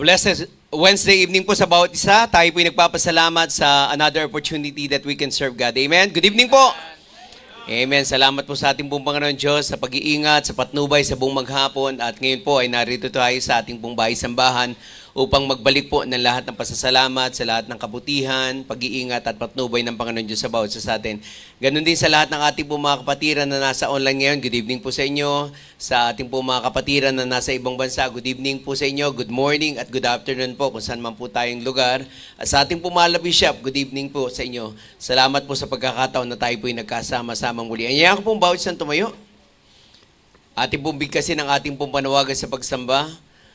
Blessed Wednesday evening po sa bawat isa. Tayo po nagpapasalamat sa another opportunity that we can serve God. Amen. Good evening po. Amen. Salamat po sa ating pong Panginoon Diyos sa pag-iingat, sa patnubay sa buong maghapon. At ngayon po ay narito tayo sa ating pong bahay-sambahan upang magbalik po ng lahat ng pasasalamat, sa lahat ng kabutihan, pag-iingat at patnubay ng Panginoon Diyos sa bawat isa sa atin. Ganon din sa lahat ng ating pong mga kapatiran na nasa online ngayon. Good evening po sa inyo. Sa ating pong mga kapatiran na nasa ibang bansa, good evening po sa inyo. Good morning at good afternoon po kung saan man po tayong lugar. At sa ating pong mga bishop, good evening po sa inyo. Salamat po sa pagkakataon na tayo po ay nagkasama-samang muli. Anyayahan ko pong bawat isang tumayo. Ating pong bigkasin ang ating pong panawagan sa pagsamba.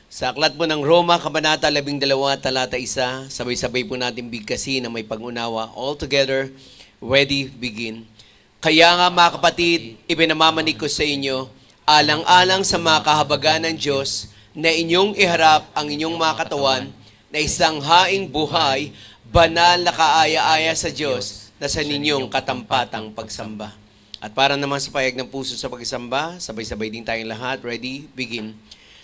Sa aklat po ng Roma, Kabanata 12, talata 1, sabay-sabay po natin bigkasin na may pag-unawa. All together, ready, begin. Kaya nga mga kapatid, ipinamamanig ko sa inyo, alang-alang sa mga kahabagan ng Diyos, na inyong iharap ang inyong mga katawan na isang haing buhay, banal na kaaya-aya sa Diyos, na sa ninyong katampatang pagsamba. At para naman sa payag ng puso sa pagsamba, sabay-sabay din tayong lahat. Ready, begin.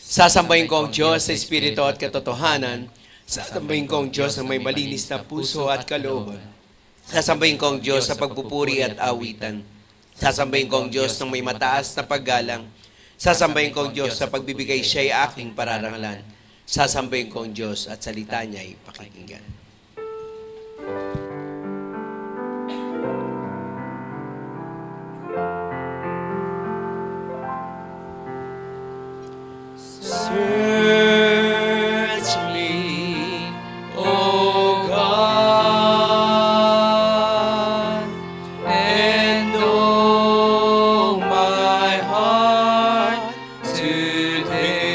Sasambahin ko ang Diyos sa Espiritu at katotohanan. Sasambahin ko ang Diyos na may malinis na puso at kalooban. Sasambahin ko ang Diyos sa pagpupuri at awitan. Sasambahin ko ang Diyos ng may mataas na paggalang. Sasambahin ko ang Diyos sa pagbibigay siya'y aking pararangalan. Sasambahin ko ang Diyos at salita niya'y pakikinggan. Search me, O God, and know my heart today.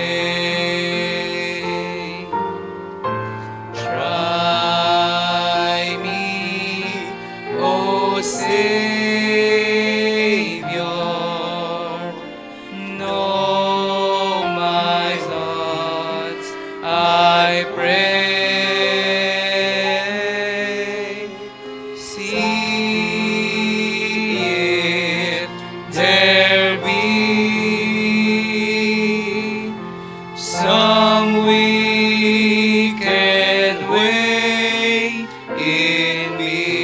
Try me, O Savior, know my thoughts, I pray. See if there be some wicked way in me.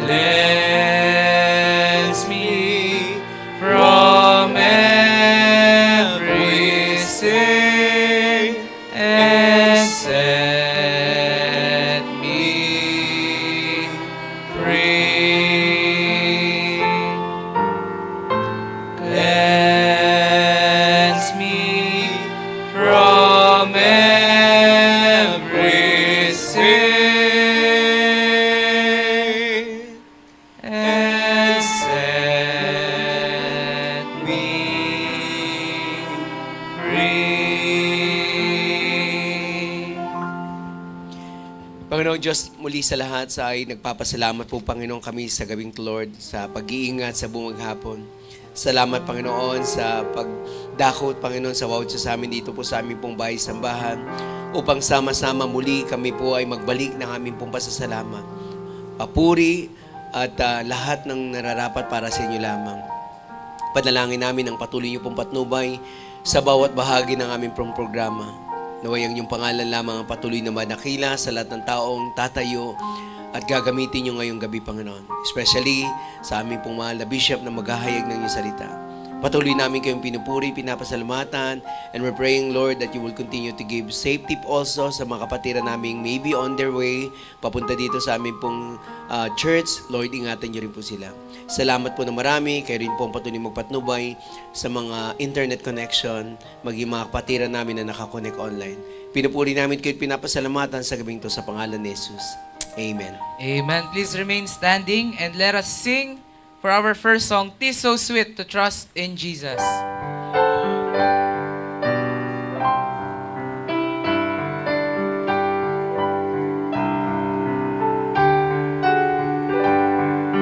Cleanse me from every sin and set me free. Cleanse me from every sin and set me free. Panginoong Diyos, muli sa lahat sa ay nagpapasalamat po, Panginoon, kami sa gabing to, Lord, sa pag-iingat sa buong maghapon. Salamat, Panginoon, sa pagdakot, Panginoon, sa bawat sa amin dito po sa aming pong bahay-sambahan upang sama-sama muli kami po ay magbalik ng aming pong pasasalamat. Papuri at lahat ng nararapat para sa inyo lamang. Panalangin namin ang patuloy niyo pong patnubay sa bawat bahagi ng aming pong programa. Naway ang inyong pangalan lamang ang patuloy na manakila sa lahat ng taong tatayo at gagamitin nyo ngayong gabi, Panginoon. Especially sa aming pong mahal na bishop na maghahayag ng inyong salita. Patuloy namin kayong pinupuri, pinapasalamatan, and we're praying, Lord, that you will continue to give safety also sa mga kapatiran namin maybe on their way, papunta dito sa aming pong church. Lord, ingatan nyo rin po sila. Salamat po na marami, kayo rin po ang patuloy magpatnubay sa mga internet connection, maging mga kapatiran namin na nakakonect online. Pinupuri namin kayo, pinapasalamatan sa gabing to sa pangalan ni Jesus. Amen. Amen. Please remain standing and let us sing for our first song, "'Tis So Sweet to Trust in Jesus."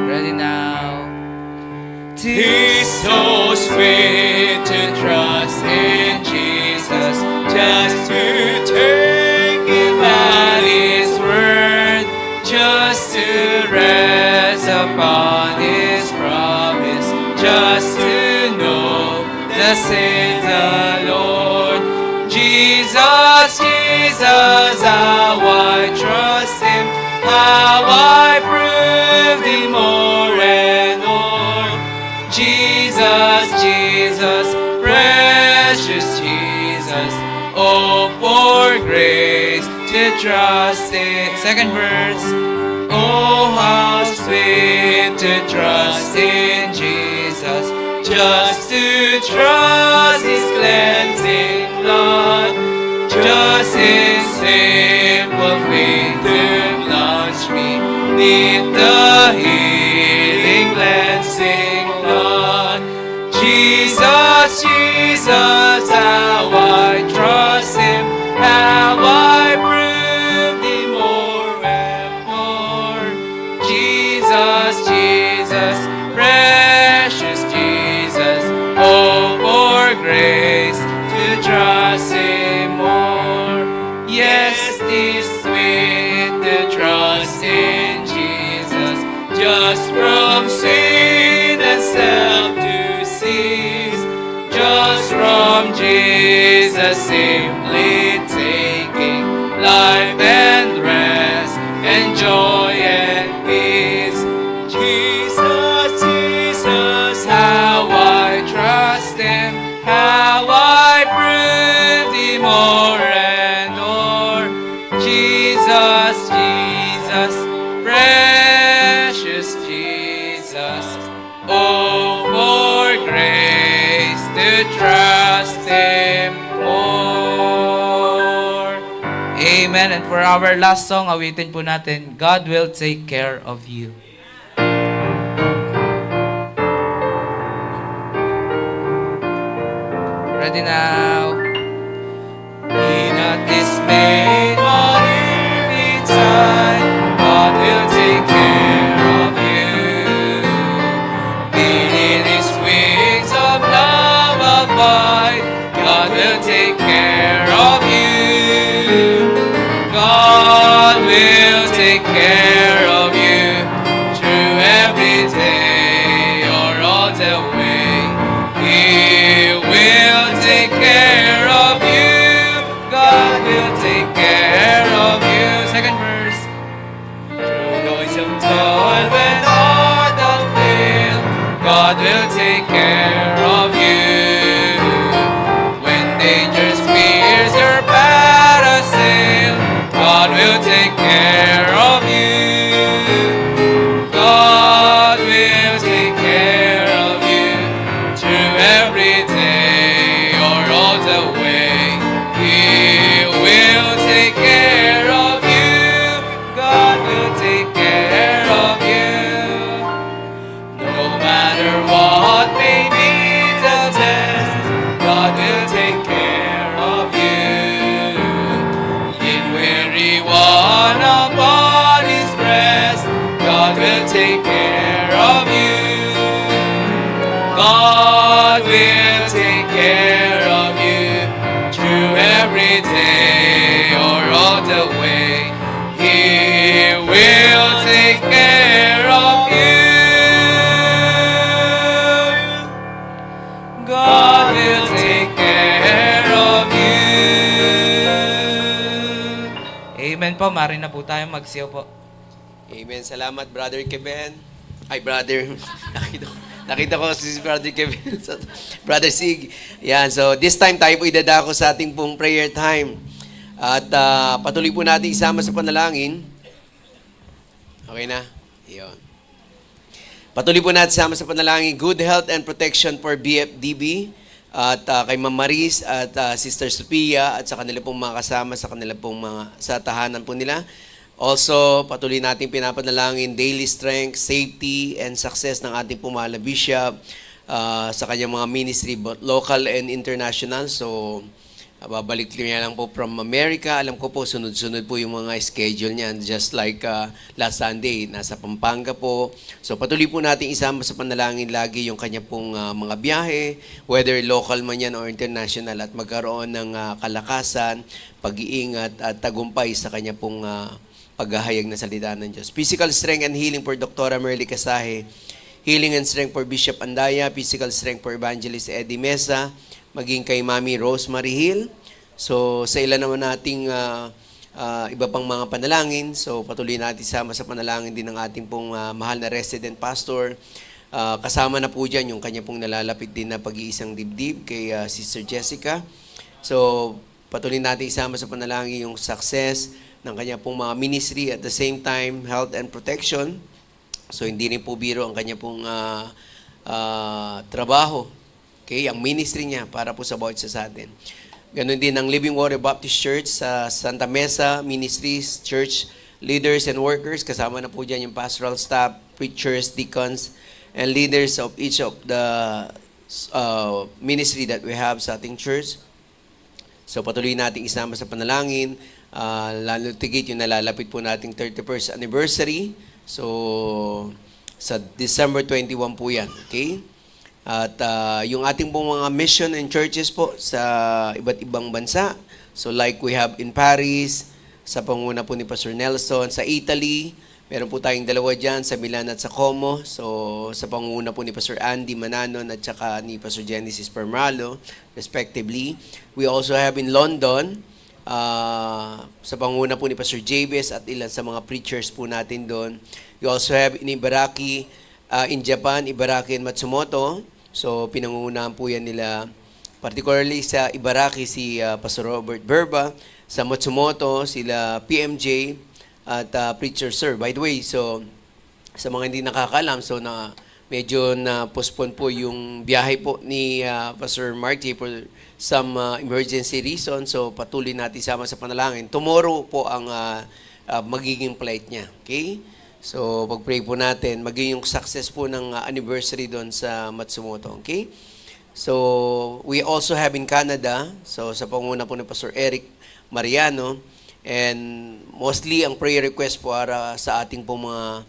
Ready now. Tis so sweet to trust in Jesus, just to take Him at His word, just to rest upon His promise, just to know the saints the Lord. Jesus, how I trust Him, how I prove Thee more and more. Jesus, Jesus, precious Jesus, oh, for grace to trust in. Second verse. Oh, how sweet to trust in Jesus, just to trust His cleansing blood, just in simple faith to plunge me neath the healing cleansing blood. Jesus, Jesus, how I trust Him, how I prove Thee more and more. Jesus, Jesus, precious Jesus, oh, for grace to trust Him more. Yes, 'tis sweet to trust in Jesus, just from sin and self to cease, just from Jesus simply taking life and rest and joy and peace. Jesus, Jesus, how I trust Him, how I prove Thee more and more. Jesus, Jesus, precious Jesus, oh, for grace to trust Him more. Amen. And for our last song, awitin po natin, God will take care of you. Ready now. Be not dismayed, but every time God will take care of you. Beneath His wings of love abide, God will take care of you. God will take care of you through every day or all the way. He will take care of you. God will take care of you. Second verse. Through noise of toil when all doth fail, God will take care of you. When dangerous fears your path assail, God will take care of you. God will take care of you through every day or all the way. He will take care of you. God will take care of you. No matter what may be the test, God will take care of you. In weary one upon His breast, God will take care of you. God will take care of you through every day or all the way. He will take care of you. God will take care of you. Amen po. Mari na po tayo magsiyaw po. Amen. Salamat, Brother Kevin. Ay, Brother. Nakita ko si Brother Kevin. Brother Sig. Yan. So, this time tayo po idadako sa ating pong prayer time. At patuloy po natin isama sa panalangin. Okay na? Iyon. Patuloy po natin isama sa panalangin. Good health and protection for BFDB. At kay Ma'am Maris at Sister Sophia at sa kanila pong mga kasama sa kanila pong mga sa tahanan po nila. Also, patuloy natin pinapanalangin daily strength, safety, and success ng ating pumala bishop sa kanyang mga ministry, both local and international. So, babalik niya lang po from America. Alam ko po, sunod-sunod po yung mga schedule niya. Just like last Sunday, nasa Pampanga po. So, patuloy po natin isama sa panalangin lagi yung kanya pong mga biyahe, whether local man yan or international, at magkaroon ng kalakasan, pag-iingat at tagumpay sa kanya pong paghahayag na salita ng Diyos. Physical strength and healing for Dr. Merly Casahe. Healing and strength for Bishop Andaya. Physical strength for Evangelist Eddie Mesa. Maging kay Mami Rosemary Hill. So sa ilan naman nating iba pang mga panalangin, so patuloy natin sama sa panalangin din ng ating pong mahal na resident pastor. Kasama na po dyan yung kanya pong nalalapit din na pag-iisang dibdib kay Sister Jessica. So patuloy natin isama sa panalangin yung success ng kanya pong mga ministry, at the same time health and protection. So hindi rin po biro ang kanya pong trabaho, okay, ang ministry niya para po sa bawat isa sa atin. Ganon din ang Living Water Baptist Church sa Santa Mesa Ministries, church leaders and workers. Kasama na po dyan yung pastoral staff, preachers, deacons, and leaders of each of the ministry that we have sa ating church. So patuloy nating isama sa panalangin, lalo tigit yung nalalapit po nating 31st anniversary. So sa December 21 po yan, okay? At yung ating pong mga mission and churches po sa iba't ibang bansa. So like we have in Paris, sa panguna po ni Pastor Nelson, sa Italy, meron po tayong dalawa dyan, sa Milan at sa Como. So sa panguna po ni Pastor Andy Mananon at saka ni Pastor Genesis Permalo, respectively. We also have in London, sa panguna po ni Pastor Jabez at ilan sa mga preachers po natin doon. We also have in Ibaraki, in Japan, Ibaraki and Matsumoto. So pinangungunahan po yan nila, particularly sa Ibaraki si Pastor Robert Berba, sa Matsumoto sila PMJ at Preacher Sir. By the way, so sa mga hindi nakakalam, so na medyo na-postpone po yung biyahe po ni Pastor Mark J. for some emergency reason. So patuloy natin sama sa panalangin. Tomorrow po ang magiging flight niya. Okay? So pag-pray po natin, maging yung success po ng anniversary doon sa Matsumoto. Okay? So we also have in Canada, so sa panguna po ni Pastor Eric Mariano, and mostly ang prayer request po para sa ating po mga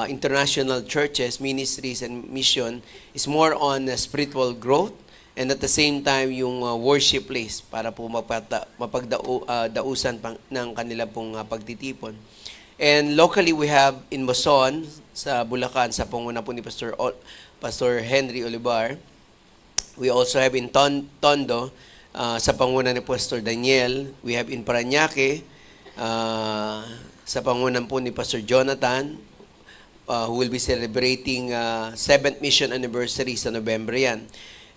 international churches, ministries, and mission is more on spiritual growth, and at the same time yung worship place para po mapagdausan ng kanila pong pagtitipon. And locally we have in Boson, sa Bulacan, sa panguna po ni Pastor Henry Olivar. We also have in Tondo, sa panguna ni Pastor Daniel. We have in Parañaque, sa pangunan po ni Pastor Jonathan, who will be celebrating 7th mission anniversary sa November yan.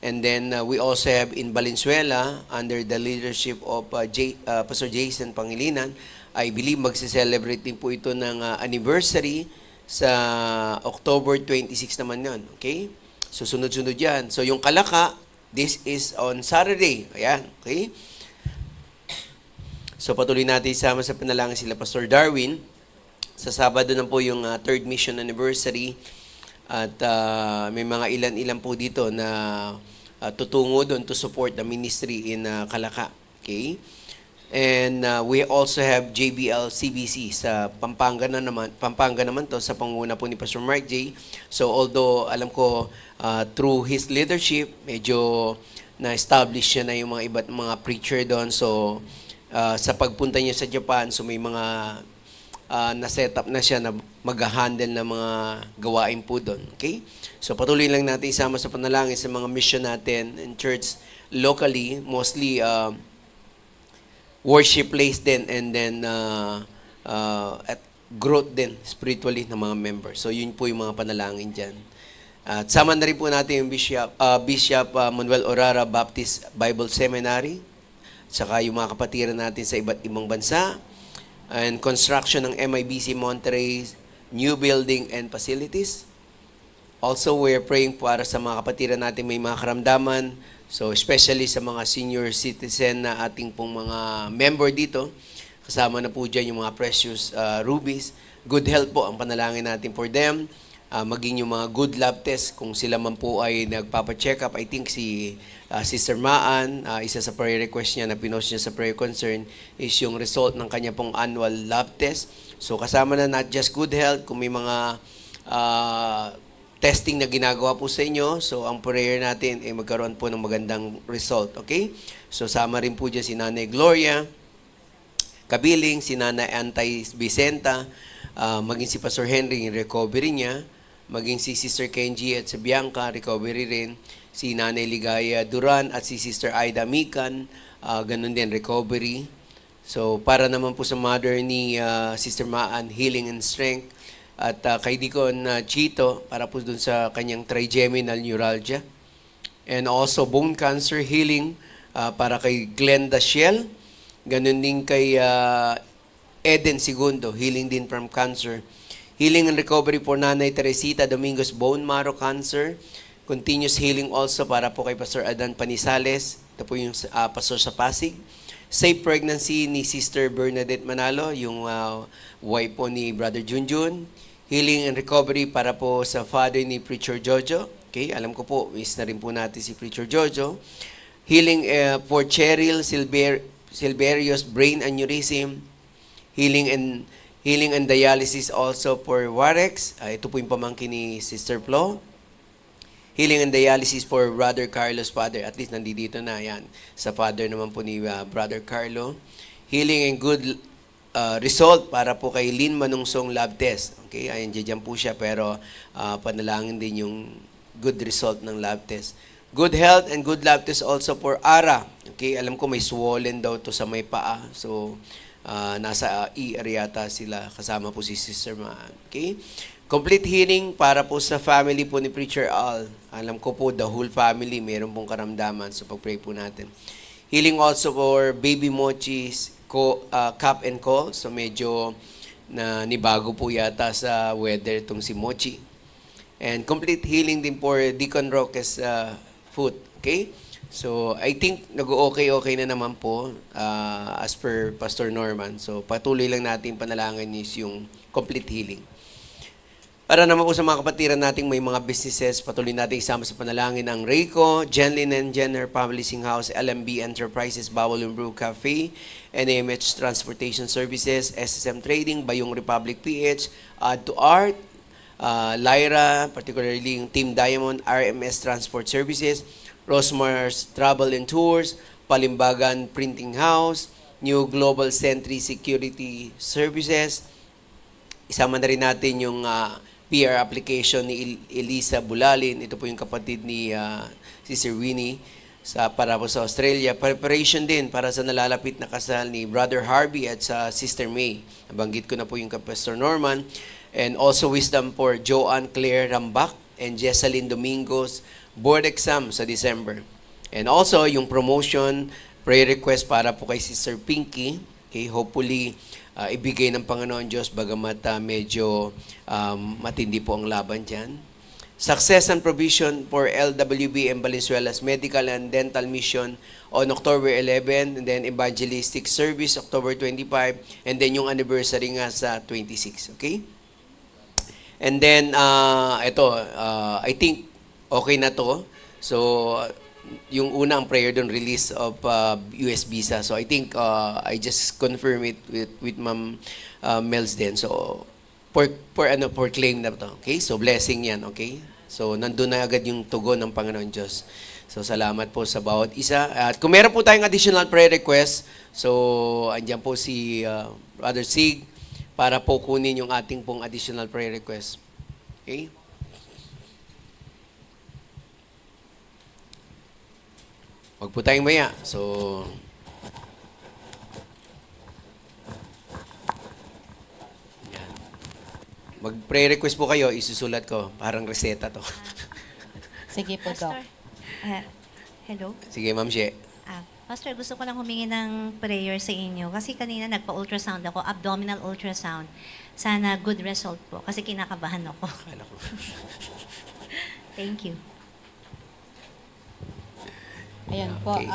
And then we also have in Valenzuela, under the leadership of Pastor Jason Pangilinan. I believe magse-celebrate din po ito ng anniversary sa October 26 naman yun. Okay? So sunod-sunod yan. So yung Kalaka, this is on Saturday. Ayan. Okay? So patuloy natin isama sa panalangin sila Pastor Darwin. Sa Sabado na po yung 3rd mission anniversary. At may mga ilan-ilan po dito na tutungo doon to support the ministry in Kalaka. Okay? And we also have JBL CBC sa Pampanga naman to, sa panguna po ni Pastor Mark J. So although alam ko through his leadership, medyo na-establish siya na yung mga iba't mga preacher doon. So sa pagpunta niya sa Japan, so may mga na-set up na siya na mag-handle ng mga gawain po doon. Okay? So patuloy lang natin isama sa panalangin sa mga mission natin in church locally, mostly worship place din, and then at growth din spiritually ng mga members. So yun po yung mga panalangin dyan. At sama na rin po natin yung Bishop Manuel Orara Baptist Bible Seminary, saka yung mga kapatiran natin sa iba't ibang bansa, and construction ng MIBC Monterrey new building and facilities. Also, we're praying para sa mga kapatiran natin may mga karamdaman. So, especially sa mga senior citizen na ating pong mga member dito. Kasama na po dyan yung mga precious rubies. Good health po ang panalangin natin for them. Maging yung mga good lab test kung sila man po ay nagpapa-check up. I think si Sister Maan, isa sa prayer request niya na pinost niya sa prayer concern is yung result ng kanya pong annual lab test. So, kasama na not just good health, kung may mga testing na ginagawa po sa inyo. So, ang prayer natin ay magkaroon po ng magandang result. Okay? So, sama rin po dyan si Nanay Gloria Kabiling, si Nanay Antay Vicenta, maging si Pastor Henry, yung recovery niya, maging si Sister Kenji at si Bianca, recovery rin, si Nanay Ligaya Duran at si Sister Aida Mikan, ganun din, recovery. So, para naman po sa mother ni Sister Maan, healing and strength. At kay Deacon Chito, para po dun sa kanyang trigeminal neuralgia. And also, bone cancer healing para kay Glenda Shell. Ganun din kay Eden Segundo, healing din from cancer. Healing and recovery for Nanay Teresita Domingos, bone marrow cancer. Continuous healing also para po kay Pastor Adan Panisales. Ito po yung pastor sa Pasig. Safe pregnancy ni Sister Bernadette Manalo, yung wife po ni Brother Junjun. Healing and recovery para po sa father ni Preacher Jojo. Okay, alam ko po, miss na rin po natin si Preacher Jojo. Healing for Cheryl Silverius, brain aneurysm. Healing and dialysis also for Warex. Ito po yung pamangkin ni Sister Flo. Healing and dialysis for Brother Carlos father. At least nandito na yan. Sa father naman po ni Brother Carlo. Healing and good result para po kay Lynn Manungsong lab test. Okay, ayan, dyan po siya. Pero panalangin din yung good result ng lab test. Good health and good lab test also for Ara. Okay, alam ko may swollen daw to sa may paa. So, nasa ER yata sila. Kasama po si Sister Maan. Okay? Complete healing para po sa family po ni Preacher Al. Alam ko po, the whole family, meron pong karamdaman. So, pag-pray po natin. Healing also for Baby Mochi's cough and cold. So, medyo nibago po yata sa weather itong si Mochi. And complete healing din for Deacon Roque's foot. Okay? So, I think nag-okay na naman po as per Pastor Norman. So, patuloy lang natin panalangin is yung complete healing. Para naman po sa mga kapatiran nating may mga businesses, patuloy natin isama sa panalangin ang Rayco, Jenlyn and Jenner Publishing House, LMB Enterprises, Bawal and Brew Cafe, NAMH Transportation Services, SSM Trading, Bayong Republic PH, Add to Art, Lyra, particularly yung Team Diamond, RMS Transport Services, Rosmar's Travel and Tours, Palimbagan Printing House, New Global Sentry Security Services. Isama na rin natin yung PR application ni Elisa Bulalin. Ito po yung kapatid ni Sister Winnie para po sa Australia. Preparation din para sa nalalapit na kasal ni Brother Harvey at sa Sister May. Nabanggit ko na po yung Pastor Norman. And also wisdom for Joanne Claire Rambak and Jessalyn Domingos board exam sa December. And also yung promotion prayer request para po kay Sister Pinky. Okay, hopefully ibigay ng Panginoon Diyos bagamat medyo matindi po ang laban dyan. Success and provision for LWB and Valenzuela's Medical and Dental Mission on October 11, and then Evangelistic Service October 25, and then yung anniversary nga sa 26. Okay? And then, I think okay na to. So, yung unang prayer doon, release of US visa. So I think I just confirm it with Ma'am Mels din. So for claim na to. Okay? So blessing 'yan, okay? So nandun na agad yung tugon ng Panginoon Diyos. So salamat po sa bawat isa. At kung meron po tayong additional prayer request, so andiyan po si Brother Sig para po kunin yung ating pong additional prayer request. Okay? Huwag po tayong maya. So, yan. Mag-pray request po kayo, isusulat ko. Parang reseta to. Sige po, Doc. Pastor, hello? Sige, Ma'am She. Pastor, gusto ko lang humingi ng prayer sa inyo. Kasi kanina nagpa-ultrasound ako, abdominal ultrasound. Sana good result po. Kasi kinakabahan ako. Akala ko. Thank you. Ayan po. Okay.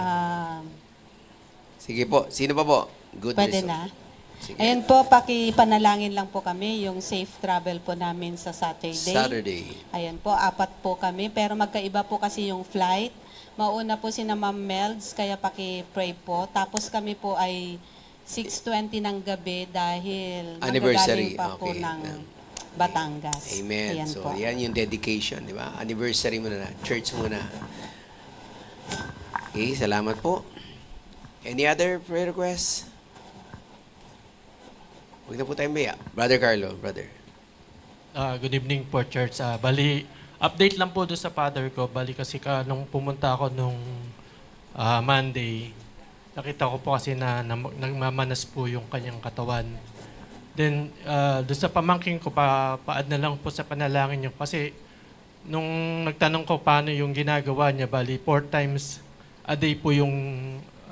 Sige po. Sino pa po? Good Pwede result. na. Sige. Ayan po, pakipanalangin lang po kami yung safe travel po namin sa Saturday. Ayan po, 4 po kami. Pero magkaiba po kasi yung flight. Mauna po si na Ma'am Melds, kaya paki-pray po. Tapos kami po ay 6:20 ng gabi dahil Anniversary. manggagaling pa po Okay. ng Batangas. Amen. Ayan So, po. yan yung dedication, di ba? Anniversary muna na. Church muna. Okay, salamat po. Any other prayer requests? Huwag na po tayong maya. Brother Carlo, brother. Good evening po, Church. Bali, update lang po doon sa father ko. Bali kasi nung pumunta ako nung Monday, nakita ko po kasi na nagmamanas po yung kanyang katawan. Then, doon sa pamangking ko, paad na lang po sa panalangin niyo. Kasi, nung nagtanong ko paano yung ginagawa niya, bali, 4 times a day po yung,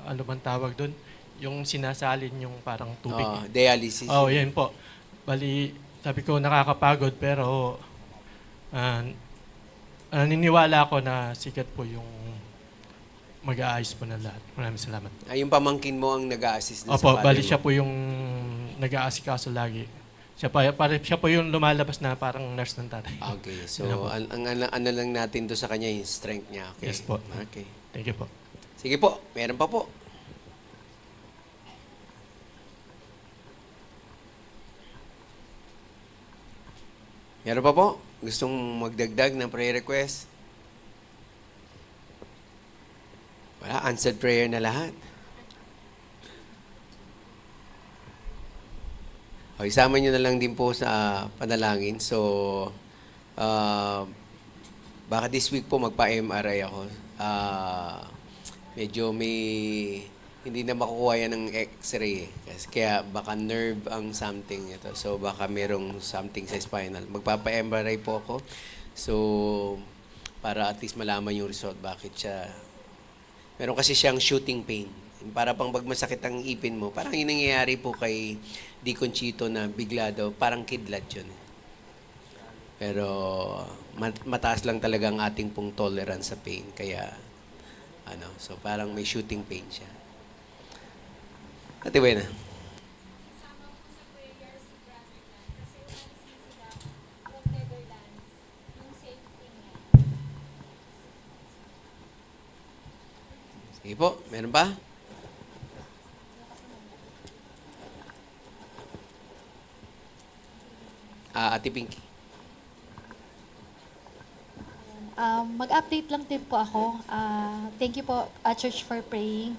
ano bang tawag doon? Yung sinasalin yung parang tubig. Dialysis. Oh, yan po. Bali, sabi ko nakakapagod pero naniniwala ako na sikat po yung mag-aayos po ng lahat. Maraming salamat. Yung pamangkin mo ang nag-a-assist dun Opo, sa bali father siya mo. po yung nag-aasikaso lagi. Siya po yung lumalabas na parang nurse ng tatay. Okay, so Yun lang po. ang ano lang natin do sa kanya yung strength niya. Okay. Yes po. Okay. Thank you po. Sige po, meron pa po. Meron pa po? Gustong magdagdag ng prayer request? Wala, answered prayer na lahat. O, isama nyo na lang din po sa panalangin. So, baka this week po magpa-MRI ako. Medyo may hindi na makukuha yan ng x-ray. Kaya baka nerve ang something ito. So baka merong something sa spinal. Magpapa-MRI po ako. So para at least malaman yung result bakit siya. Meron kasi siyang shooting pain. Para pang pag masakit ang ipin mo. Parang yung nangyayari po kay Di Conchito na bigla daw. Parang kidlat yun. Pero mataas lang talaga ang ating pong tolerance sa pain. Kaya so parang may shooting pain siya. Ate Buena. Sige po, meron pa? Ate Pinky. Mag-update lang din po ako. Thank you po, Church, for praying.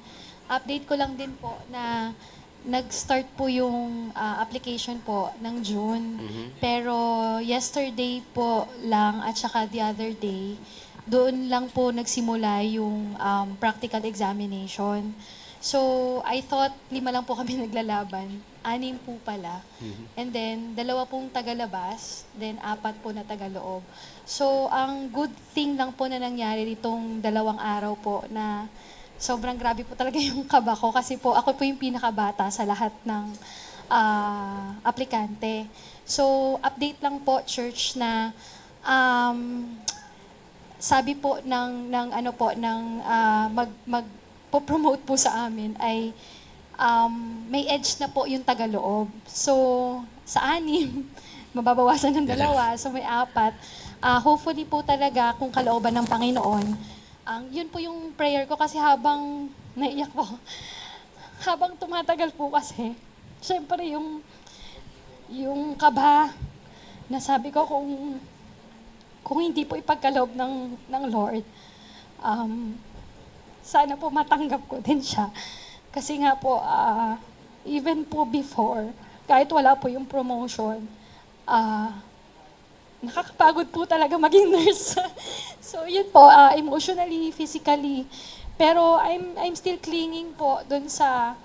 Update ko lang din po na nag-start po yung application po ng June. Pero yesterday po lang at saka the other day, doon lang po nagsimula yung practical examination. So, I thought 5 lang po kami naglalaban. 6 po pala. And then, 2 pong tagalabas, then 4 po na tagaloob. So, ang good thing lang po na nangyari ditong 2 araw po na sobrang grabe po talaga yung kaba ko kasi po ako po yung pinakabata sa lahat ng aplikante. So, update lang po, church, na sabi po magpo-promote po sa amin ay may edge na po yung tagaloob. So, sa 6, mababawasan ng 2, so may 4. Hopefully po talaga kung kalooban ng Panginoon, yun po yung prayer ko kasi habang naiyak po, habang tumatagal po kasi, syempre yung kaba, na sabi ko kung hindi po ipagkaloob ng Lord, sana po matanggap ko din siya. Kasi nga po, even po before, kahit wala po yung promotion, nakakapagod po talaga maging nurse. So yun po, emotionally, physically. Pero I'm still clinging po dun sa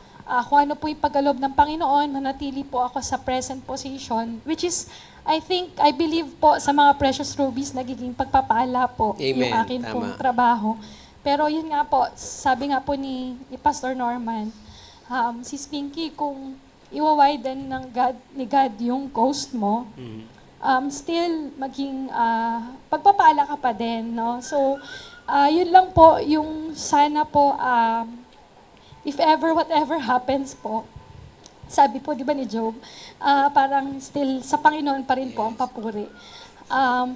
kung ano po yung pagkaloob ng Panginoon, manatili po ako sa present position, which is, I believe po sa mga precious rubies, nagiging pagpapala po Amen. yung akin Tama. pong trabaho. Pero yun nga po, sabi nga po ni Pastor Norman, si Spinky, kung iwa-widen ni God yung ghost mo, still maging pagpapala ka pa din, no? So, yun lang po yung sana po, if ever, whatever happens po, sabi po, di ba ni Job, parang still sa Panginoon pa rin po ang papuri.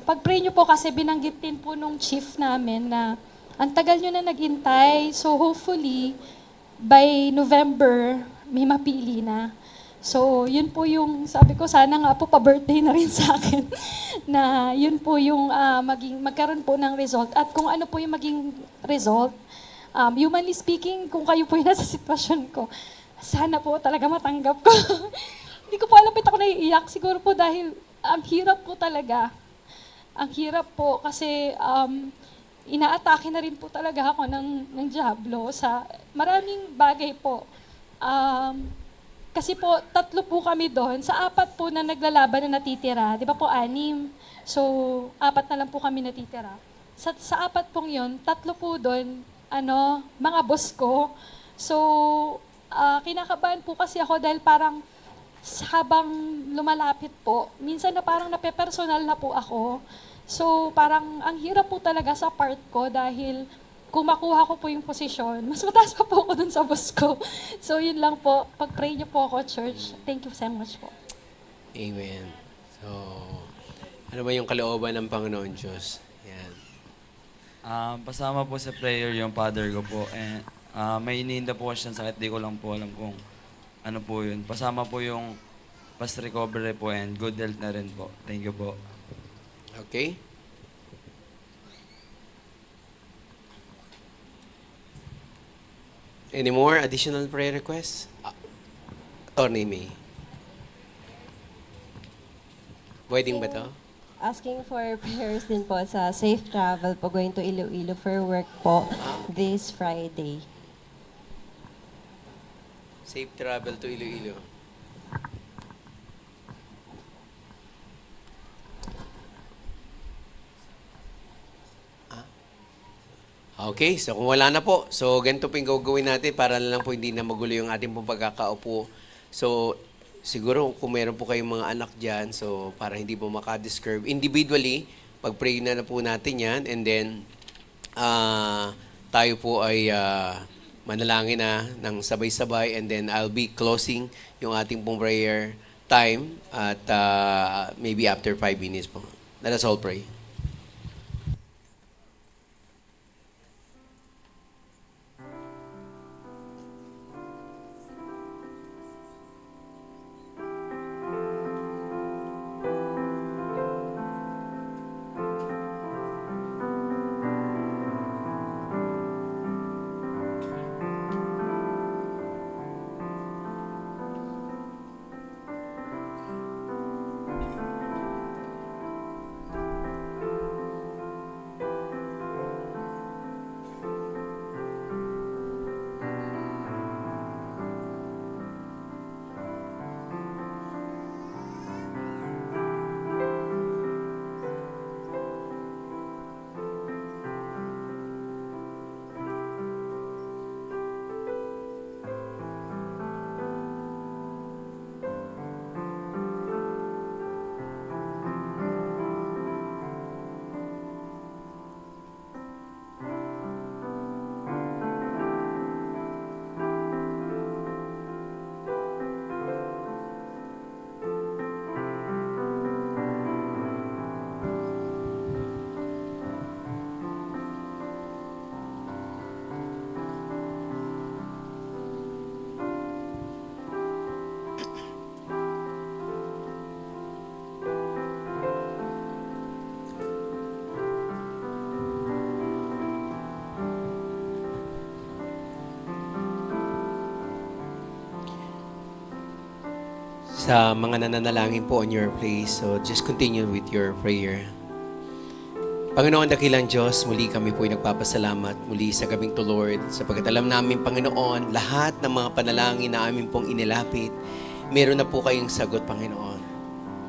Pag-pray nyo po kasi binanggit din po nung chief namin na ang tagal nyo na naghintay, so hopefully, by November, may mapili na. So, yun po yung, sabi ko, sana nga po pa-birthday na rin sa akin, na yun po yung magkaroon po ng result. At kung ano po yung maging result, humanly speaking, kung kayo po yung nasa sitwasyon ko, sana po talaga matanggap ko. Hindi ko po alam ba't ako naiiyak. Siguro po dahil ang hirap po talaga. Ang hirap po kasi inaatake na rin po talaga ako ng Diablo sa maraming bagay po. Kasi po, 3 po kami doon. Sa 4 po na naglalaban na natitira, di ba po 6? So, 4 na lang po kami natitira. Sa 4 pong yun, 3 po doon, mga boss ko. So, kinakabahan po kasi ako dahil parang habang lumalapit po, minsan na parang napepersonal na po ako. So, parang ang hirap po talaga sa part ko dahil kung makuha ko po yung posisyon, mas mataas pa po ako dun sa boss ko. So, yun lang po. Pag-pray niyo po ako, church. Thank you so much po. Amen. So, ano ba yung kalooban ng Panginoon Diyos? Yan. Pasama po sa prayer yung father ko po. And, may iniinda po siya ng sakit. Di ko lang po alam kung ano po yun. Pasama po yung fast recovery po and good health na rin po. Thank you po. Okay? Any more additional prayer requests? Attorney May. Pwedeng ba to? Asking for prayers din po sa safe travel po, going to Iloilo for work po this Friday. Safe travel to Iloilo. Okay, so kung wala na po, so ganito po yung gagawin natin para na lang po hindi na magulo yung ating pong pagkakaupo. So, siguro kung meron po kayong mga anak dyan, so para hindi po makadisturb, individually, pag-pray na po natin yan, and then, tayo po ay manalangin na ng sabay-sabay, and then I'll be closing yung ating pong prayer time at maybe after 5 minutes po. Let us all pray. Sa mga nananalangin po on your place, so just continue with your prayer. Panginoon, dakilang Diyos, muli kami po ay nagpapasalamat muli sa gabing to Lord, sapagkat alam namin, Panginoon, lahat ng mga panalangin na amin pong inilapit, meron na po kayong sagot, Panginoon.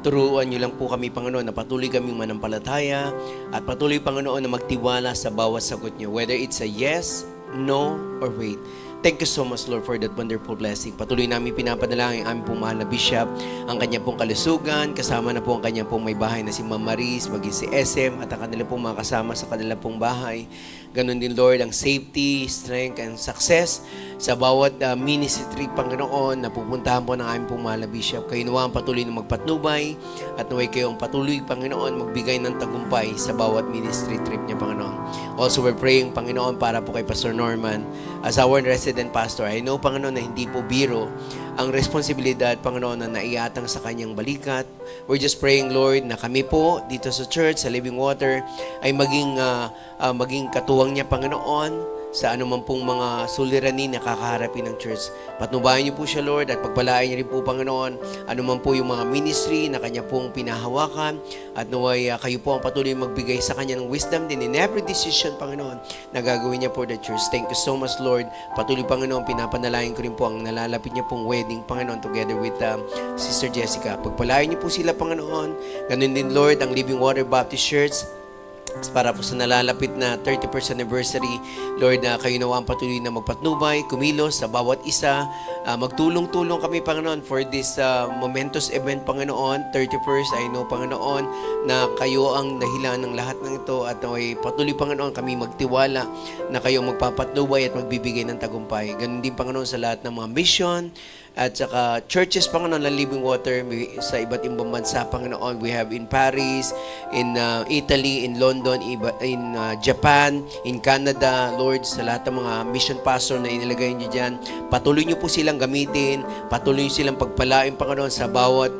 Turuan niyo lang po kami, Panginoon, na patuloy kaming manampalataya at patuloy, Panginoon, na magtiwala sa bawat sagot niyo, whether it's a yes, no, or wait. Thank you so much, Lord, for that wonderful blessing. Patuloy namin pinapadalangin ang aming pong mahal na bishop, ang kanyang pong kalusugan, kasama na po ang kanyang pong may bahay na si Ma'am Maris, maging si SM, at ang kanilang pong mga kasama sa kanilang pong bahay. Ganon din, Lord, ang safety, strength, and success sa bawat ministry, Panginoon, na pupuntahan po ng aming pong mahal na bishop. Kayo nawa ang patuloy na magpatnubay at naway kayong patuloy, Panginoon, magbigay ng tagumpay sa bawat ministry trip niya, Panginoon. Also, we're praying, Panginoon, para po kay Pastor Norman as our resident pastor. I know, Panginoon, na hindi po biro ang responsibilidad, Panginoon, na naiatang sa kanyang balikat. We're just praying, Lord, na kami po dito sa church, sa Living Water, ay maging katuwang niya, Panginoon, sa anumang pong mga suliranin na kakaharapin ng church. Patnubayan niyo po siya, Lord, at pagpalain niyo rin po, Panginoon, anuman po yung mga ministry na kanya pong pinahawakan, at naway kayo po ang patuloy magbigay sa kanya ng wisdom din in every decision, Panginoon, na gagawin niya for the church. Thank you so much, Lord. Patuloy, Panginoon, pinapanalangin ko rin po ang nalalapit niya pong wedding, Panginoon, together with Sister Jessica. Pagpalain niyo po sila, Panginoon. Ganun din, Lord, ang Living Water Baptist Church, para po sa nalalapit na 31st anniversary, Lord, na kayo nawa ang patuloy na magpatnubay, kumilos sa bawat isa. Magtulong-tulong kami, Panginoon, for this momentous event, Panginoon. 31st, I know, Panginoon, na kayo ang dahilan ng lahat ng ito, at patuloy, Panginoon, kami magtiwala na kayo magpapatnubay at magbibigay ng tagumpay. Ganun din, Panginoon, sa lahat ng mga mission at saka churches, Panginoon, ng Living Water sa iba't ibang bansa, Panginoon. We have in Paris, in Italy, in London, in Japan, in Canada, Lord, sa lahat ng mga mission pastor na inilagay niyo dyan. Patuloy niyo po silang gamitin, patuloy niyo silang pagpalain, Panginoon, sa bawat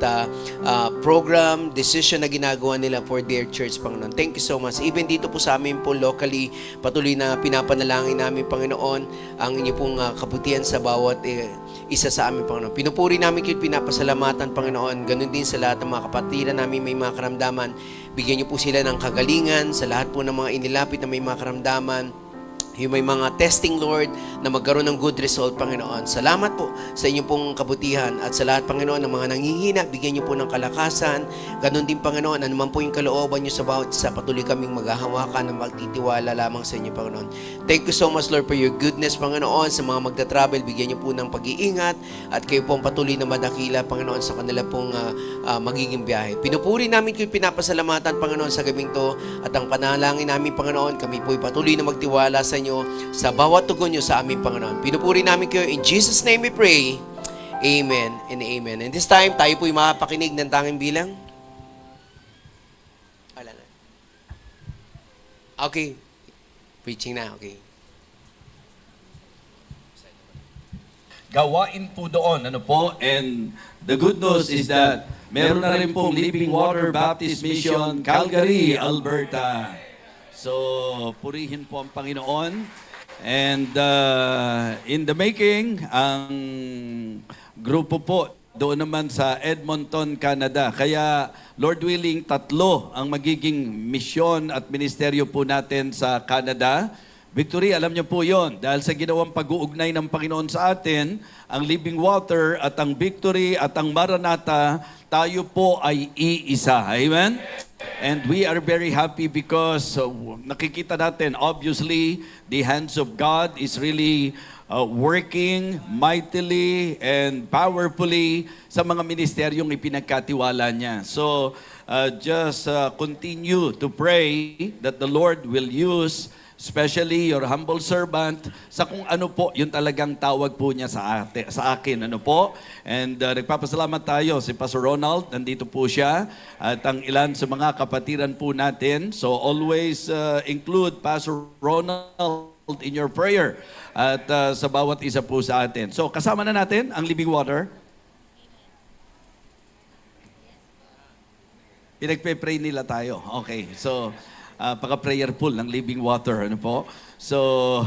program, decision na ginagawa nila for their church, Panginoon. Thank you so much. Even dito po sa amin po locally, patuloy na pinapanalangin namin, Panginoon, ang inyo pong kabutihan sa bawat isa sa amin, Panginoon. Pinupuri namin kayo, pinapasalamatan, Panginoon. Ganun din sa lahat ng mga kapatiran namin may mga karamdaman. Bigyan niyo po sila ng kagalingan sa lahat po ng mga inilapit na may mga karamdaman. Yung may mga testing, Lord, na magkaroon ng good result, Panginoon. Salamat po sa inyong pong kabutihan, at sa lahat, Panginoon, ng mga nanghihina, bigyan niyo po ng kalakasan. Ganon din, Panginoon, anuman po yung kalooban niyo sa bawat isa, patuloy kaming maghahawakan ng magtitiwala lamang sa inyo, Panginoon. Thank you so much, Lord, for your goodness, Panginoon. Sa mga magta-travel, bigyan niyo po ng pag-iingat, at kayo po ang patuloy na madakila, Panginoon, sa kanila pong magiging biyahe. Pinupuri namin kayo, pinapasalamatan, Panginoon, sa gabing to, at ang panalangin namin, Panginoon, kami po'y patuloy na magtiwala sa inyo, sa bawat tugon nyo sa aming Panginoon. Pinupuri namin kayo. In Jesus' name we pray. Amen and amen. And this time, tayo po'y mapakinig ng tanging bilang. Wala na. Okay. Preaching na, okay. Gawain po doon, ano po? And the good news is that meron na rin pong Living Water Baptist Mission, Calgary, Alberta. So, purihin po ang Panginoon. And in the making, ang grupo po doon naman sa Edmonton, Canada. Kaya, Lord willing, 3 ang magiging misyon at ministeryo po natin sa Canada. Victory, alam niyo po yon, dahil sa ginawang pag-uugnay ng Panginoon sa atin, ang Living Water at ang Victory at ang Maranatha, tayo po ay iisa. Amen? And we are very happy because nakikita natin, obviously, the hands of God is really working mightily and powerfully sa mga ministeryong ipinagkatiwala niya. So, just continue to pray that the Lord will use especially your humble servant, sa kung ano po, yung talagang tawag po niya sa akin. Ano po? And nagpapasalamat tayo, si Pastor Ronald, nandito po siya, at ang ilan sa mga kapatiran po natin. So always include Pastor Ronald in your prayer at sa bawat isa po sa atin. So kasama na natin ang Living Water. Pinagpe-pray nila tayo. Okay, so paka-prayerful ng Living Water, ano po? So,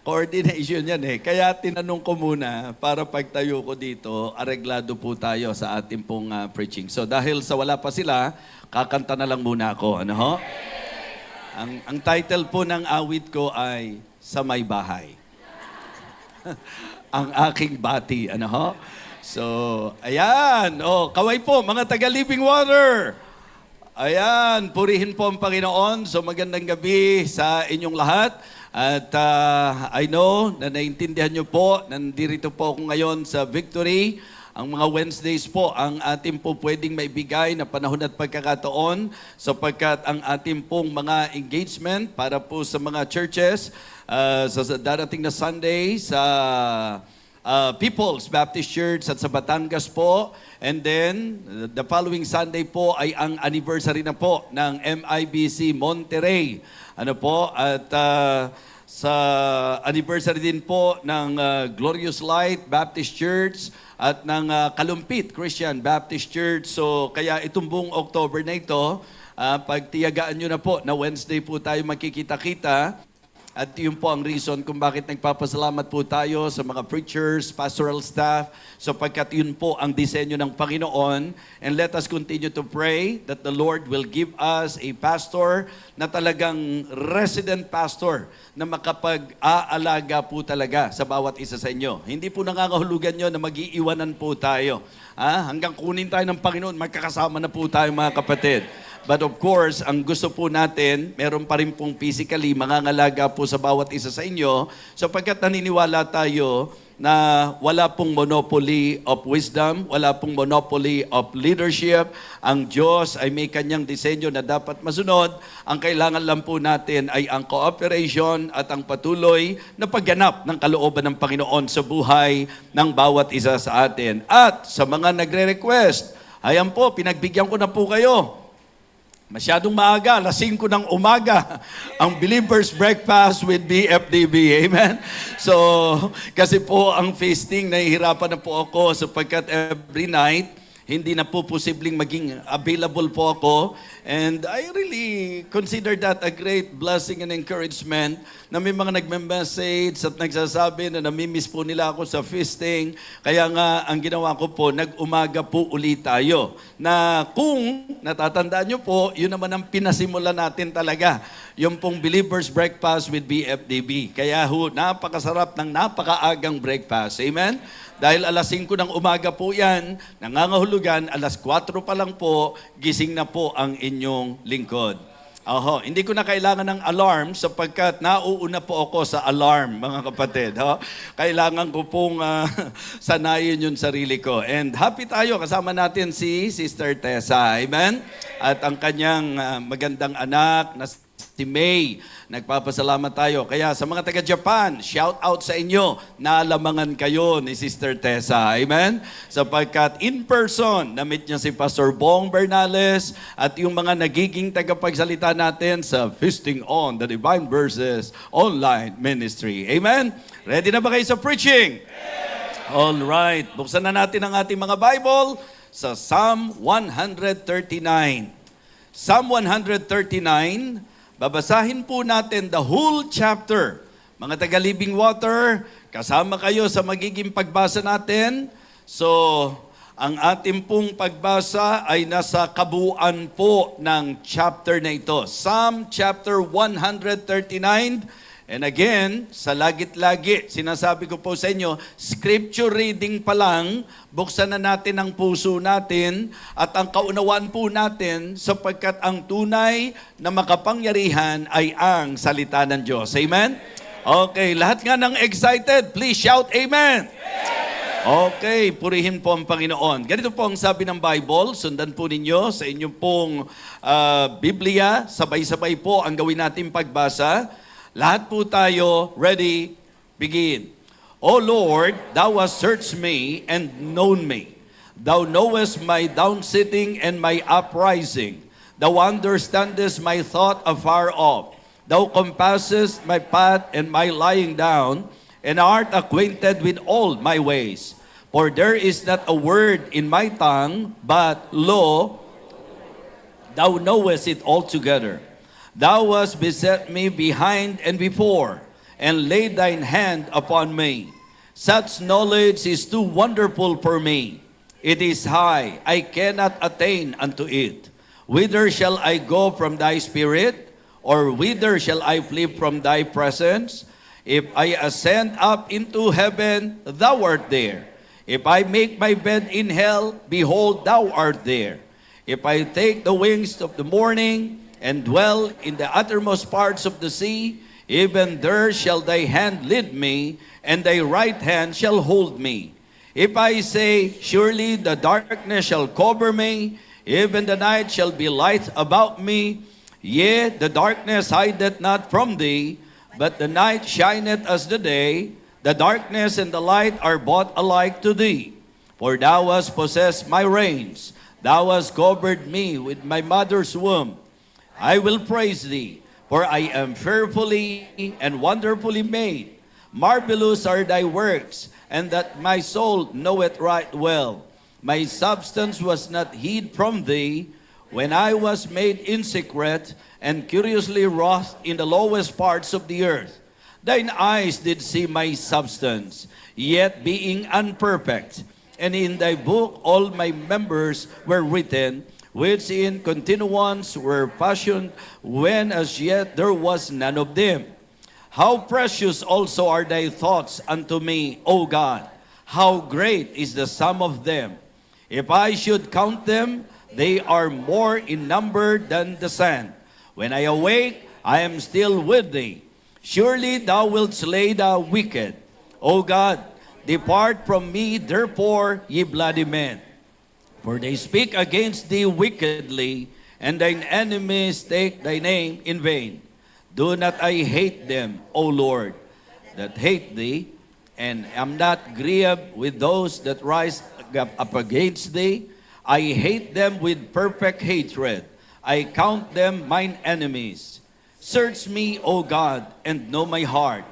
coordination yan eh. Kaya tinanong ko muna, para pagtayo ko dito, areglado po tayo sa ating pong preaching. So, dahil sa wala pa sila, kakanta na lang muna ako, ano ho? Ang title po ng awit ko ay, Sa May Bahay. Ang aking bati, ano ho? So, ayan. Oh, kaway po, mga taga-Living Water. Ayan, purihin po ang Panginoon. So magandang gabi sa inyong lahat. At I know na naintindihan nyo po, nandito po ako ngayon sa Victory. Ang mga Wednesdays po, ang ating po pwedeng maibigay na panahon at pagkakataon sapagkat ang ating pong mga engagement para po sa mga churches sa darating na Sunday sa People's Baptist Church at sa Batangas po. And then, the following Sunday po ay ang anniversary na po ng MIBC Monterrey. Ano po? At sa anniversary din po ng Glorious Light Baptist Church at ng Kalumpit Christian Baptist Church. So, kaya itong buong October na ito, pagtiyagaan nyo na po na Wednesday po tayo makikita-kita. At yun po ang reason kung bakit nagpapasalamat po tayo sa mga preachers, pastoral staff, sapagkat yun po ang disenyo ng Panginoon. And let us continue to pray that the Lord will give us a pastor na talagang resident pastor na makapag-aalaga po talaga sa bawat isa sa inyo. Hindi po nangangahulugan nyo na mag-iiwanan po tayo. Hanggang kunin tayo ng Panginoon, magkakasama na po tayo mga kapatid. But of course, ang gusto po natin, meron pa rin pong physically mangangalaga po sa bawat isa sa inyo sapagkat naniniwala tayo na wala pong monopoly of wisdom, wala pong monopoly of leadership. Ang Diyos ay may kanyang disenyo na dapat masunod. Ang kailangan lang po natin ay ang cooperation at ang patuloy na pagganap ng kalooban ng Panginoon sa buhay ng bawat isa sa atin. At sa mga nagre-request, ayan po, pinagbigyan ko na po kayo. Masyadong maaga, 5:00 ng umaga, ang Believer's Breakfast with BFDB. Amen? So, kasi po ang feasting, nahihirapan na po ako sapagkat every night, hindi na po posibleng maging available po ako. And I really consider that a great blessing and encouragement na may mga nagme-message at nagsasabi na namimiss po nila ako sa feasting. Kaya nga, ang ginawa ko po, nag-umaga po ulit tayo. Na kung natatandaan nyo po, yun naman ang pinasimula natin talaga. Yung pong Believer's Breakfast with BFDB. Kaya napakasarap ng napakaagang breakfast. Amen? Dahil 5:00 ng umaga po yan, nangangahulugan, 4:00 pa lang po, gising na po ang inyong lingkod. Hindi ko na kailangan ng alarm sapagkat nauuna po ako sa alarm, mga kapatid. Kailangan ko pong sanayin yung sarili ko. And happy tayo, kasama natin si Sister Tessa. Amen? At ang kanyang magandang anak na si May. Nagpapasalamat tayo. Kaya sa mga taga-Japan, shout out sa inyo. Naalamangan kayo ni Sister Tessa. Amen? Sapagkat in person, na-meet niya si Pastor Bong Bernales at yung mga nagiging tagapagsalita natin sa Feasting on the Divine Verses online ministry. Amen? Ready na ba kayo sa preaching? All right. Buksan na natin ang ating mga Bible sa Psalm 139. Psalm 139, babasahin po natin the whole chapter. Mga taga-Living Water, kasama kayo sa magiging pagbasa natin. So, ang ating pong pagbasa ay nasa kabuuan po ng chapter na ito. Psalm chapter 139. And again, sa lagit-lagi, sinasabi ko po sa inyo, scripture reading pa lang, buksan na natin ang puso natin at ang kaunawaan po natin sapagkat ang tunay na makapangyarihan ay ang salita ng Diyos. Amen? Okay, lahat nga ng excited, please shout Amen! Okay, purihin po ang Panginoon. Ganito po ang sabi ng Bible, sundan po ninyo sa inyong pong Biblia, sabay-sabay po ang gawin natin pagbasa. Lahat po tayo, ready, begin. O Lord, Thou hast searched me and known me. Thou knowest my downsitting and my uprising. Thou understandest my thought afar off. Thou compassest my path and my lying down, and art acquainted with all my ways. For there is not a word in my tongue, but lo, Thou knowest it altogether. Thou hast beset me behind and before, and laid thine hand upon me. Such knowledge is too wonderful for me. It is high, I cannot attain unto it. Whither shall I go from thy spirit? Or whither shall I flee from thy presence? If I ascend up into heaven, thou art there. If I make my bed in hell, behold, thou art there. If I take the wings of the morning, and dwell in the uttermost parts of the sea, even there shall thy hand lead me, and thy right hand shall hold me. If I say, surely the darkness shall cover me, even the night shall be light about me, yea, the darkness hideth not from thee, but the night shineth as the day, the darkness and the light are both alike to thee. For thou hast possessed my reins, thou hast covered me with my mother's womb. I will praise thee, for I am fearfully and wonderfully made. Marvelous are thy works, and that my soul knoweth right well. My substance was not hid from thee, when I was made in secret, and curiously wrought in the lowest parts of the earth. Thine eyes did see my substance, yet being unperfect. And in thy book all my members were written, which in continuance were fashioned, when as yet there was none of them. How precious also are thy thoughts unto me, O God! How great is the sum of them! If I should count them, they are more in number than the sand. When I awake, I am still with thee. Surely thou wilt slay the wicked. O God, depart from me, therefore, ye bloody men. For they speak against thee wickedly, and thine enemies take thy name in vain. Do not I hate them, O Lord, that hate thee, and am not grieved with those that rise up against thee. I hate them with perfect hatred. I count them mine enemies. Search me, O God, and know my heart.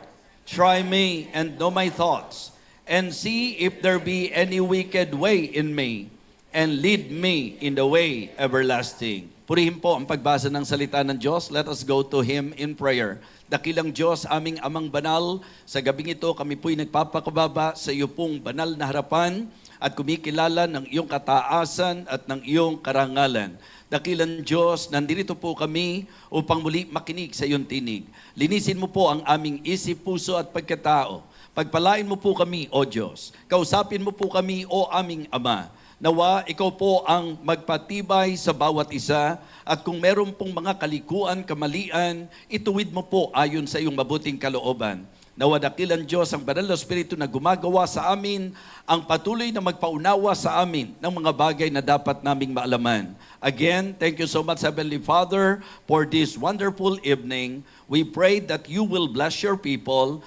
Try me and know my thoughts, and see if there be any wicked way in me, and lead me in the way everlasting. Purihin po ang pagbasa ng salita ng Diyos. Let us go to Him in prayer. Dakilang Diyos, aming Amang Banal, sa gabing ito kami po'y nagpapakababa sa iyo pong banal na harapan at kumikilala ng iyong kataasan at ng iyong karangalan. Dakilang Diyos, nandito po kami upang muli makinig sa iyong tinig. Linisin mo po ang aming isip, puso at pagkatao. Pagpalain mo po kami, O Diyos. Kausapin mo po kami, O aming Ama. Nawa, ikaw po ang magpatibay sa bawat isa, at kung meron pong mga kalikuan, kamalian, ituwid mo po ayon sa iyong mabuting kalooban. Nawa, dakilang Diyos, ang banal na Espiritu na gumagawa sa amin, ang patuloy na magpaunawa sa amin ng mga bagay na dapat naming maalaman. Again, thank you so much, Heavenly Father, for this wonderful evening. We pray that you will bless your people.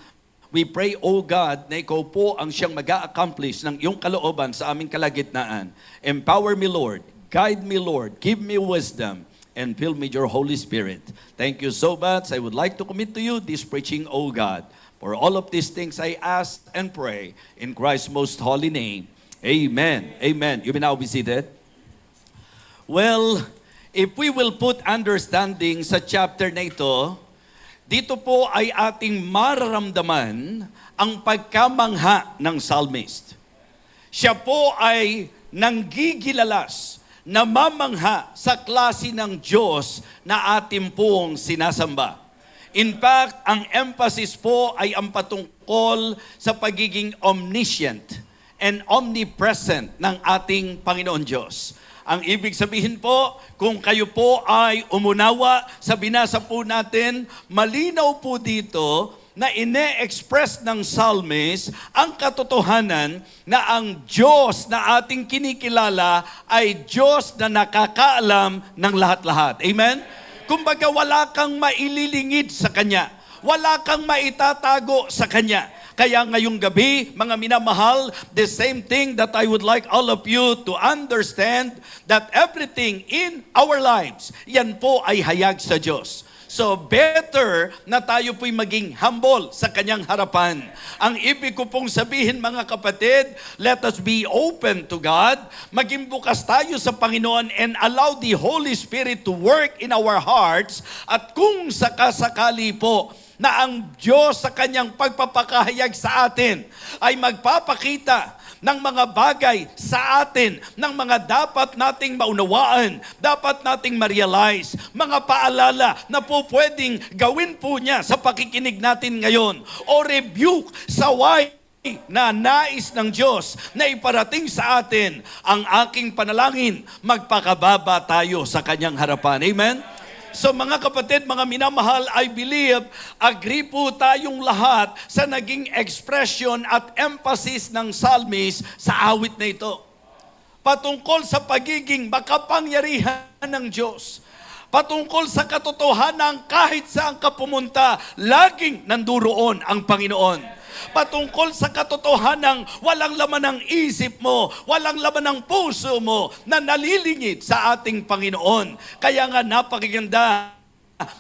We pray, O God, na ikaw po ang siyang mag-a-accomplish ng iyong kalooban sa aming kalagitnaan. Empower me, Lord. Guide me, Lord. Give me wisdom. And fill me with your Holy Spirit. Thank you so much. I would like to commit to you this preaching, O God. For all of these things I ask and pray in Christ's most holy name. Amen. Amen. You may now be seated. Well, if we will put understanding sa chapter na ito, dito po ay ating mararamdaman ang pagkamangha ng psalmist. Siya po ay nanggigilalas, namamangha sa klase ng Diyos na ating pong sinasamba. In fact, ang emphasis po ay ang patungkol sa pagiging omniscient and omnipresent ng ating Panginoon Diyos. Ang ibig sabihin po, kung kayo po ay umunawa sa binasa po natin, malinaw po dito na ine-express ng psalmist ang katotohanan na ang Diyos na ating kinikilala ay Diyos na nakakaalam ng lahat-lahat. Amen? Kumbaga wala kang maililingid sa Kanya. Wala kang maitatago sa Kanya. Kaya ngayong gabi, mga minamahal, the same thing that I would like all of you to understand, that everything in our lives, yan po ay hayag sa Diyos. So better na tayo po'y maging humble sa Kanyang harapan. Ang ibig ko pong sabihin, mga kapatid, let us be open to God, maging bukas tayo sa Panginoon and allow the Holy Spirit to work in our hearts, at kung sakasakali po na ang Diyos sa Kanyang pagpapakahayag sa atin ay magpapakita ng mga bagay sa atin, ng mga dapat nating maunawaan, dapat nating ma-realize, mga paalala na po pwedeng gawin po niya sa pakikinig natin ngayon, o rebuke sa why na nais ng Diyos na iparating sa atin. Ang aking panalangin, magpakababa tayo sa Kanyang harapan. Amen? So mga kapatid, mga minamahal, I believe, agree po tayong lahat sa naging expression at emphasis ng psalmist sa awit na ito. Patungkol sa pagiging makapangyarihan ng Diyos. Patungkol sa katotohanan kahit saan ka pumunta, laging nanduroon ang Panginoon. Patungkol sa katotohanan, walang laman ng isip mo, walang laman ng puso mo na nalilingid sa ating Panginoon. Kaya nga napakaganda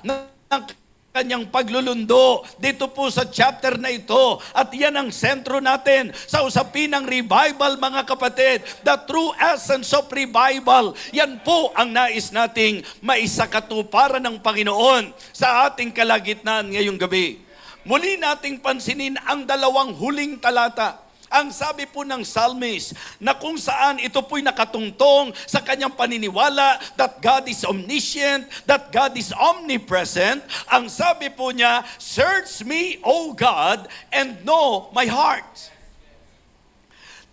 ng Kanyang paglulundo dito po sa chapter na ito. At yan ang sentro natin sa usapin ng revival, mga kapatid. The true essence of revival. Yan po ang nais nating maisakatuparan ng Panginoon sa ating kalagitnaan ngayong gabi. Muli nating pansinin ang dalawang huling talata. Ang sabi po ng psalmist na kung saan ito po'y nakatungtong sa kanyang paniniwala that God is omniscient, that God is omnipresent. Ang sabi po niya, search me, O God, and know my heart.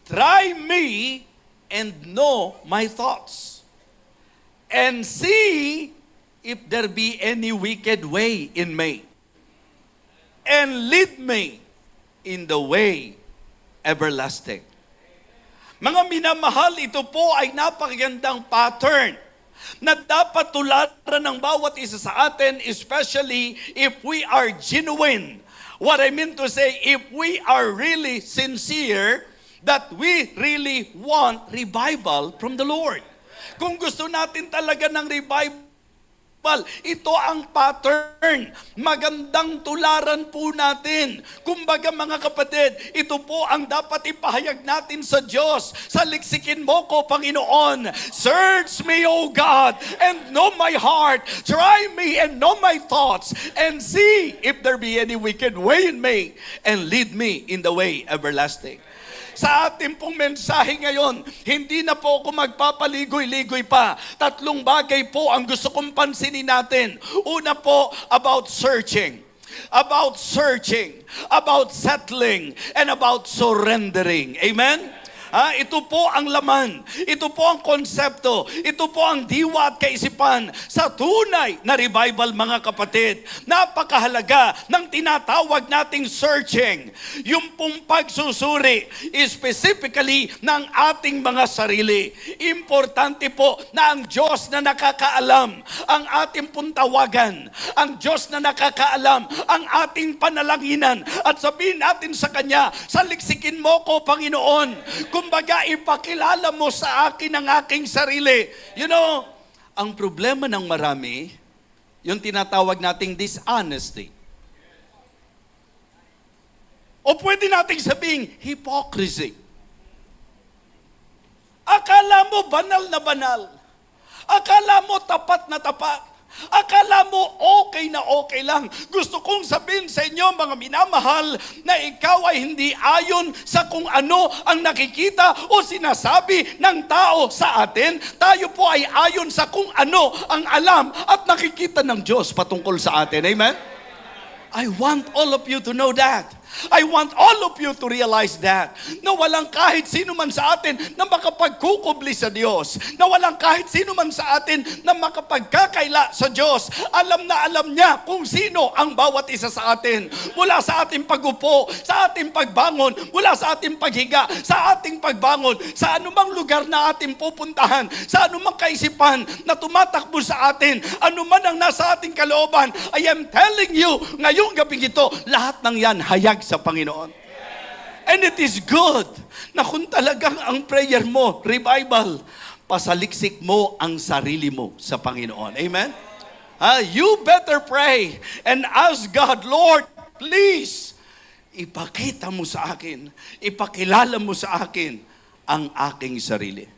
Try me and know my thoughts. And see if there be any wicked way in me. And lead me in the way everlasting. Mga minamahal, ito po ay napakagandang pattern na dapat tularan ng bawat isa sa atin, especially if we are genuine. What I mean to say, if we are really sincere, that we really want revival from the Lord. Kung gusto natin talaga ng revival, ito ang pattern. Magandang tularan po natin. Kumbaga mga kapatid, ito po ang dapat ipahayag natin sa Diyos. Saliksikin mo ko, Panginoon. Search me, O God, and know my heart. Try me and know my thoughts. And see if there be any wicked way in me. And lead me in the way everlasting. Sa ating pong mensahe ngayon, hindi na po ako magpapaligoy-ligoy pa. Tatlong bagay po ang gusto kong pansinin natin. Una po, about searching, about settling, and about surrendering. Amen? Ito po ang laman, ito po ang konsepto, ito po ang diwa at kaisipan sa tunay na revival, mga kapatid. Napakahalaga ng tinatawag nating searching, yung pong pagsusuri, specifically ng ating mga sarili. Importante po na ang Diyos na nakakaalam ang ating pong tawagan, ang Diyos na nakakaalam ang ating panalanginan, at sabihin natin sa Kanya, saliksikin mo ko, Panginoon. Kumbaga, ipakilala mo sa akin ang aking sarili. You know, ang problema ng marami, yung tinatawag nating dishonesty. O pwede nating sabihin, hypocrisy. Akala mo banal na banal. Akala mo tapat na tapat. Akala mo okay na okay lang. Gusto kong sabihin sa inyo, mga minamahal, na ikaw ay hindi ayon sa kung ano ang nakikita o sinasabi ng tao sa atin. Tayo po ay ayon sa kung ano ang alam at nakikita ng Diyos patungkol sa atin. Amen? I want all of you to know that. I want all of you to realize that. Na walang kahit sino man sa atin na makapagkukubli sa Diyos. Na walang kahit sino man sa atin na makapagkakaila sa Diyos. Alam na alam niya kung sino ang bawat isa sa atin. Mula sa ating pag-upo, sa ating pagbangon, mula sa ating paghiga, sa ating pagbangon, sa anumang lugar na ating pupuntahan, sa anumang kaisipan na tumatakbo sa atin, anuman ang nasa ating kalooban, I am telling you, ngayong gabing ito, lahat ng yan hayag sa Panginoon. And it is good na kung talagang ang prayer mo, revival, pasaliksik mo ang sarili mo sa Panginoon. Amen? You better pray and ask God, Lord, please, ipakita mo sa akin, ipakilala mo sa akin ang aking sarili.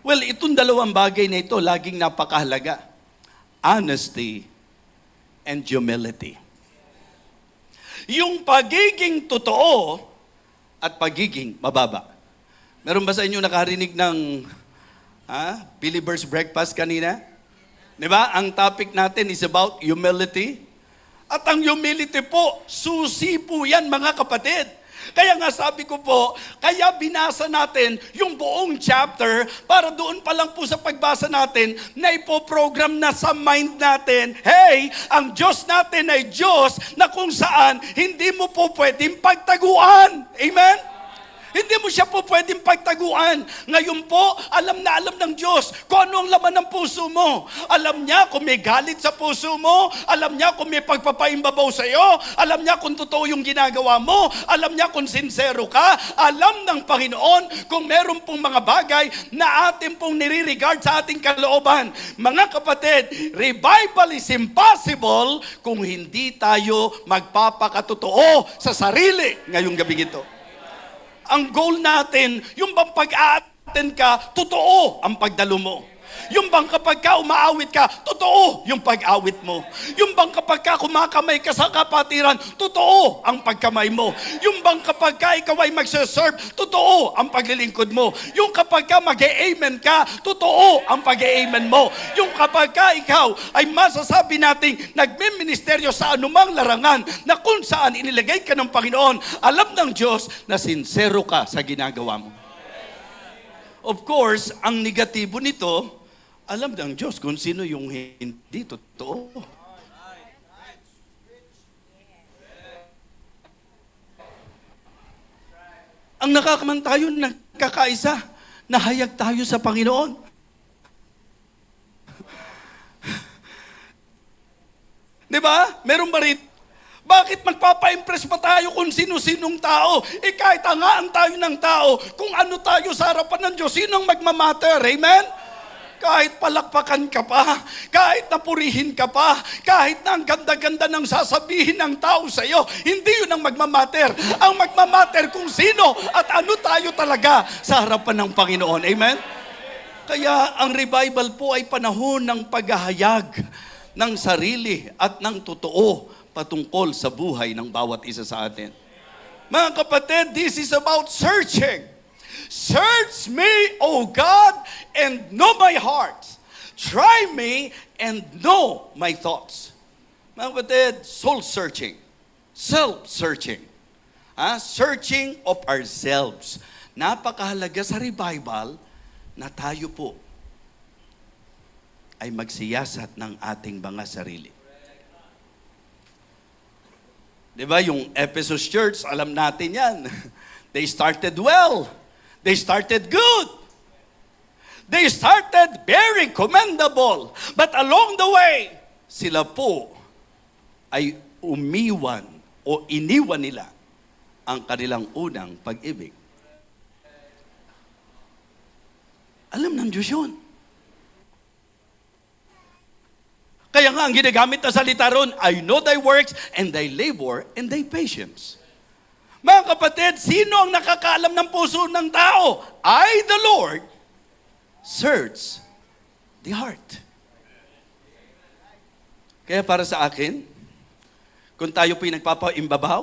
Well, itong dalawang bagay na ito, laging napakahalaga. Honesty and humility. Yung pagiging totoo at pagiging mababa. Meron ba sa inyo nakarinig ng Believer's Breakfast kanina? Di ba? Ang topic natin is about humility. At ang humility po, susi po yan, mga kapatid. Kaya nga sabi ko po, kaya binasa natin yung buong chapter para doon pa lang po sa pagbasa natin na ipoprogram na sa mind natin, hey, ang Diyos natin ay Diyos na kung saan hindi mo po pwedeng pagtaguan. Amen? Hindi mo siya po pwedeng pagtaguan. Ngayon po, alam na alam ng Diyos kung ano ang laman ng puso mo. Alam niya kung may galit sa puso mo. Alam niya kung may pagpapaimbabaw sa iyo. Alam niya kung totoo yung ginagawa mo. Alam niya kung sincero ka. Alam ng Panginoon kung meron pong mga bagay na atin pong nire-regard sa ating kalooban. Mga kapatid, revival is impossible kung hindi tayo magpapakatotoo sa sarili ngayong gabi ito. Ang goal natin, yung bang pag-a-attend ka, totoo ang pagdalo mo. Yung bang kapag ka umaawit ka, totoo yung pag-awit mo. Yung bang kapag ka kumakamay ka sa kapatiran, totoo ang pagkamay mo. Yung bang kapag ka ikaw ay magsaserve, totoo ang paglilingkod mo. Yung kapag ka mag-amen ka, totoo ang pag-amen mo. Yung kapag ka ikaw ay masasabi nating nagme-ministeryo sa anumang larangan na kung saan inilagay ka ng Panginoon, alam ng Diyos na sincero ka sa ginagawa mo. Of course, ang negatibo nito, alam ng Diyos kung sino yung hindi totoo. Ang nakakaman tayo, nagkakaisa, nahayag tayo sa Panginoon. Di ba? Meron ba rin? Bakit magpapa-impress pa tayo kung sino-sinong tao? Kahit hangaan tayo ng tao, kung ano tayo sa harapan ng Diyos, sinong magmamatter? Amen? Kahit palakpakan ka pa, kahit napurihin ka pa, kahit na ang ganda-ganda ng sasabihin ng tao sa iyo, hindi yun ang magmamatter. Ang magmamatter kung sino at ano tayo talaga sa harapan ng Panginoon. Amen? Kaya ang revival po ay panahon ng paghahayag ng sarili at ng totoo patungkol sa buhay ng bawat isa sa atin. Mga kapatid, this is about searching. Search me, O God, and know my heart. Try me and know my thoughts. Mga kapatid, soul-searching. Self-searching. Searching of ourselves. Napakahalaga sa revival na tayo po ay magsiyasat ng ating mga sarili. Diba, yung Ephesus Church, alam natin yan. They started well. They started good. They started very commendable. But along the way, sila po ay umiwan o iniwan nila ang kanilang unang pag-ibig. Alam ng Diyos yun. Kaya nga ang ginagamit na salita ron, I know thy works and thy labor and thy patience. Mga kapatid, sino ang nakakaalam ng puso ng tao? I, the Lord, search the heart. Kaya para sa akin, kung tayo po'y nagpapaimbabaw,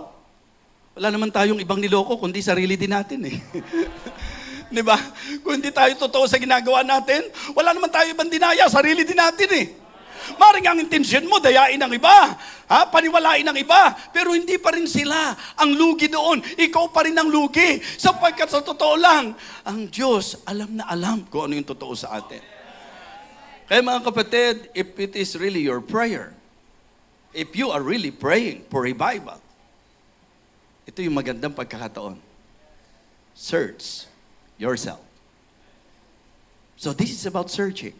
wala naman tayong ibang niloko, kundi sarili din natin eh. Di ba? Kung hindi tayo totoo sa ginagawa natin, wala naman tayo ibang dinaya, sarili din natin eh. Maring ang intensyon mo, dayain ang iba, paniwalain ang iba, pero hindi pa rin sila ang lugi doon. Ikaw pa rin ang lugi. Sapagkat sa totoo lang, ang Diyos alam na alam kung ano yung totoo sa atin. Kaya mga kapatid, if it is really your prayer, if you are really praying for revival, ito yung magandang pagkakataon. Search yourself. So this is about searching.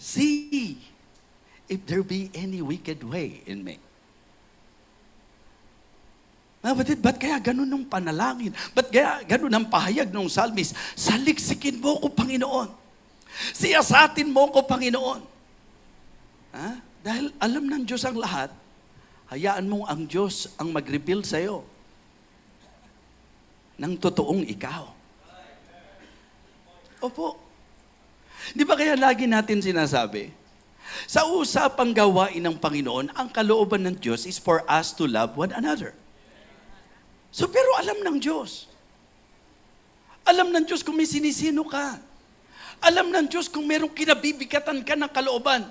See if there be any wicked way in me. Mga kapatid, ba't kaya ganun ng panalangin? Ba't kaya ganun ang pahayag ng psalmist? Saliksikin mo ko, Panginoon. Siyasatin mo ko, Panginoon. Dahil alam ng Diyos ang lahat, hayaan mong ang Diyos ang mag-reveal sa iyo ng totoong ikaw. Opo. Di ba kaya lagi natin sinasabi, sa usapang gawain ng Panginoon, ang kalooban ng Diyos is for us to love one another. So, pero alam ng Diyos. Alam ng Diyos kung may sinisino ka. Alam ng Diyos kung merong kinabibigatan ka ng kalooban.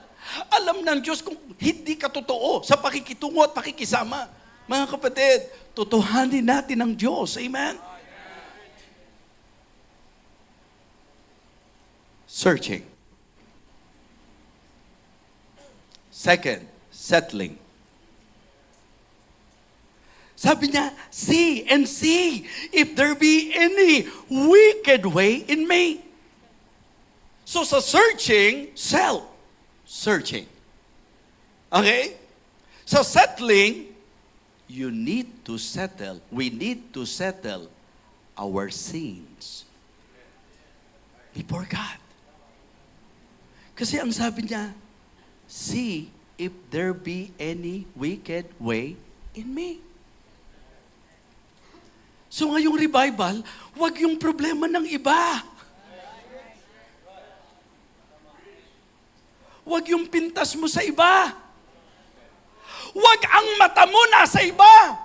Alam ng Diyos kung hindi ka totoo sa pakikitungo at pakikisama. Mga kapatid, totohanin natin ang Diyos. Amen? Searching. Second, settling. Sabi niya, see and see if there be any wicked way in me. So sa searching, searching. Okay? Sa settling, you need to settle. We need to settle our sins before God. Kasi ang sabi niya, see if there be any wicked way in me. So ngayong revival, wag yung problema ng iba. Huwag yung pintas mo sa iba. Huwag ang mata mo nasa iba.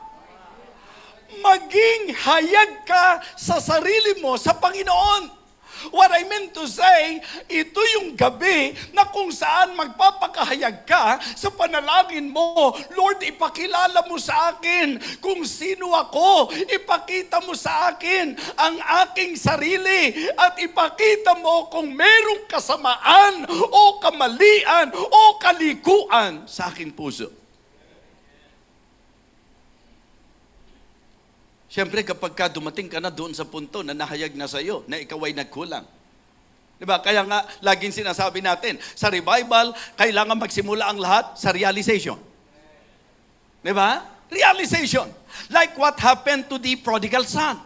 Maging hayag ka sa sarili mo sa Panginoon. What I meant to say, ito yung gabi na kung saan magpapakahayag ka sa panalangin mo. Lord, ipakilala mo sa akin kung sino ako. Ipakita mo sa akin ang aking sarili at ipakita mo kung merong kasamaan o kamalian o kalikuan sa aking puso. Siyempre, kapag ka dumating ka na doon sa punto na nahayag na sa iyo, na ikaw ay nagkulang. Diba? Kaya nga, laging sinasabi natin, sa revival, kailangan magsimula ang lahat sa realization. Diba? Realization. Like what happened to the prodigal son.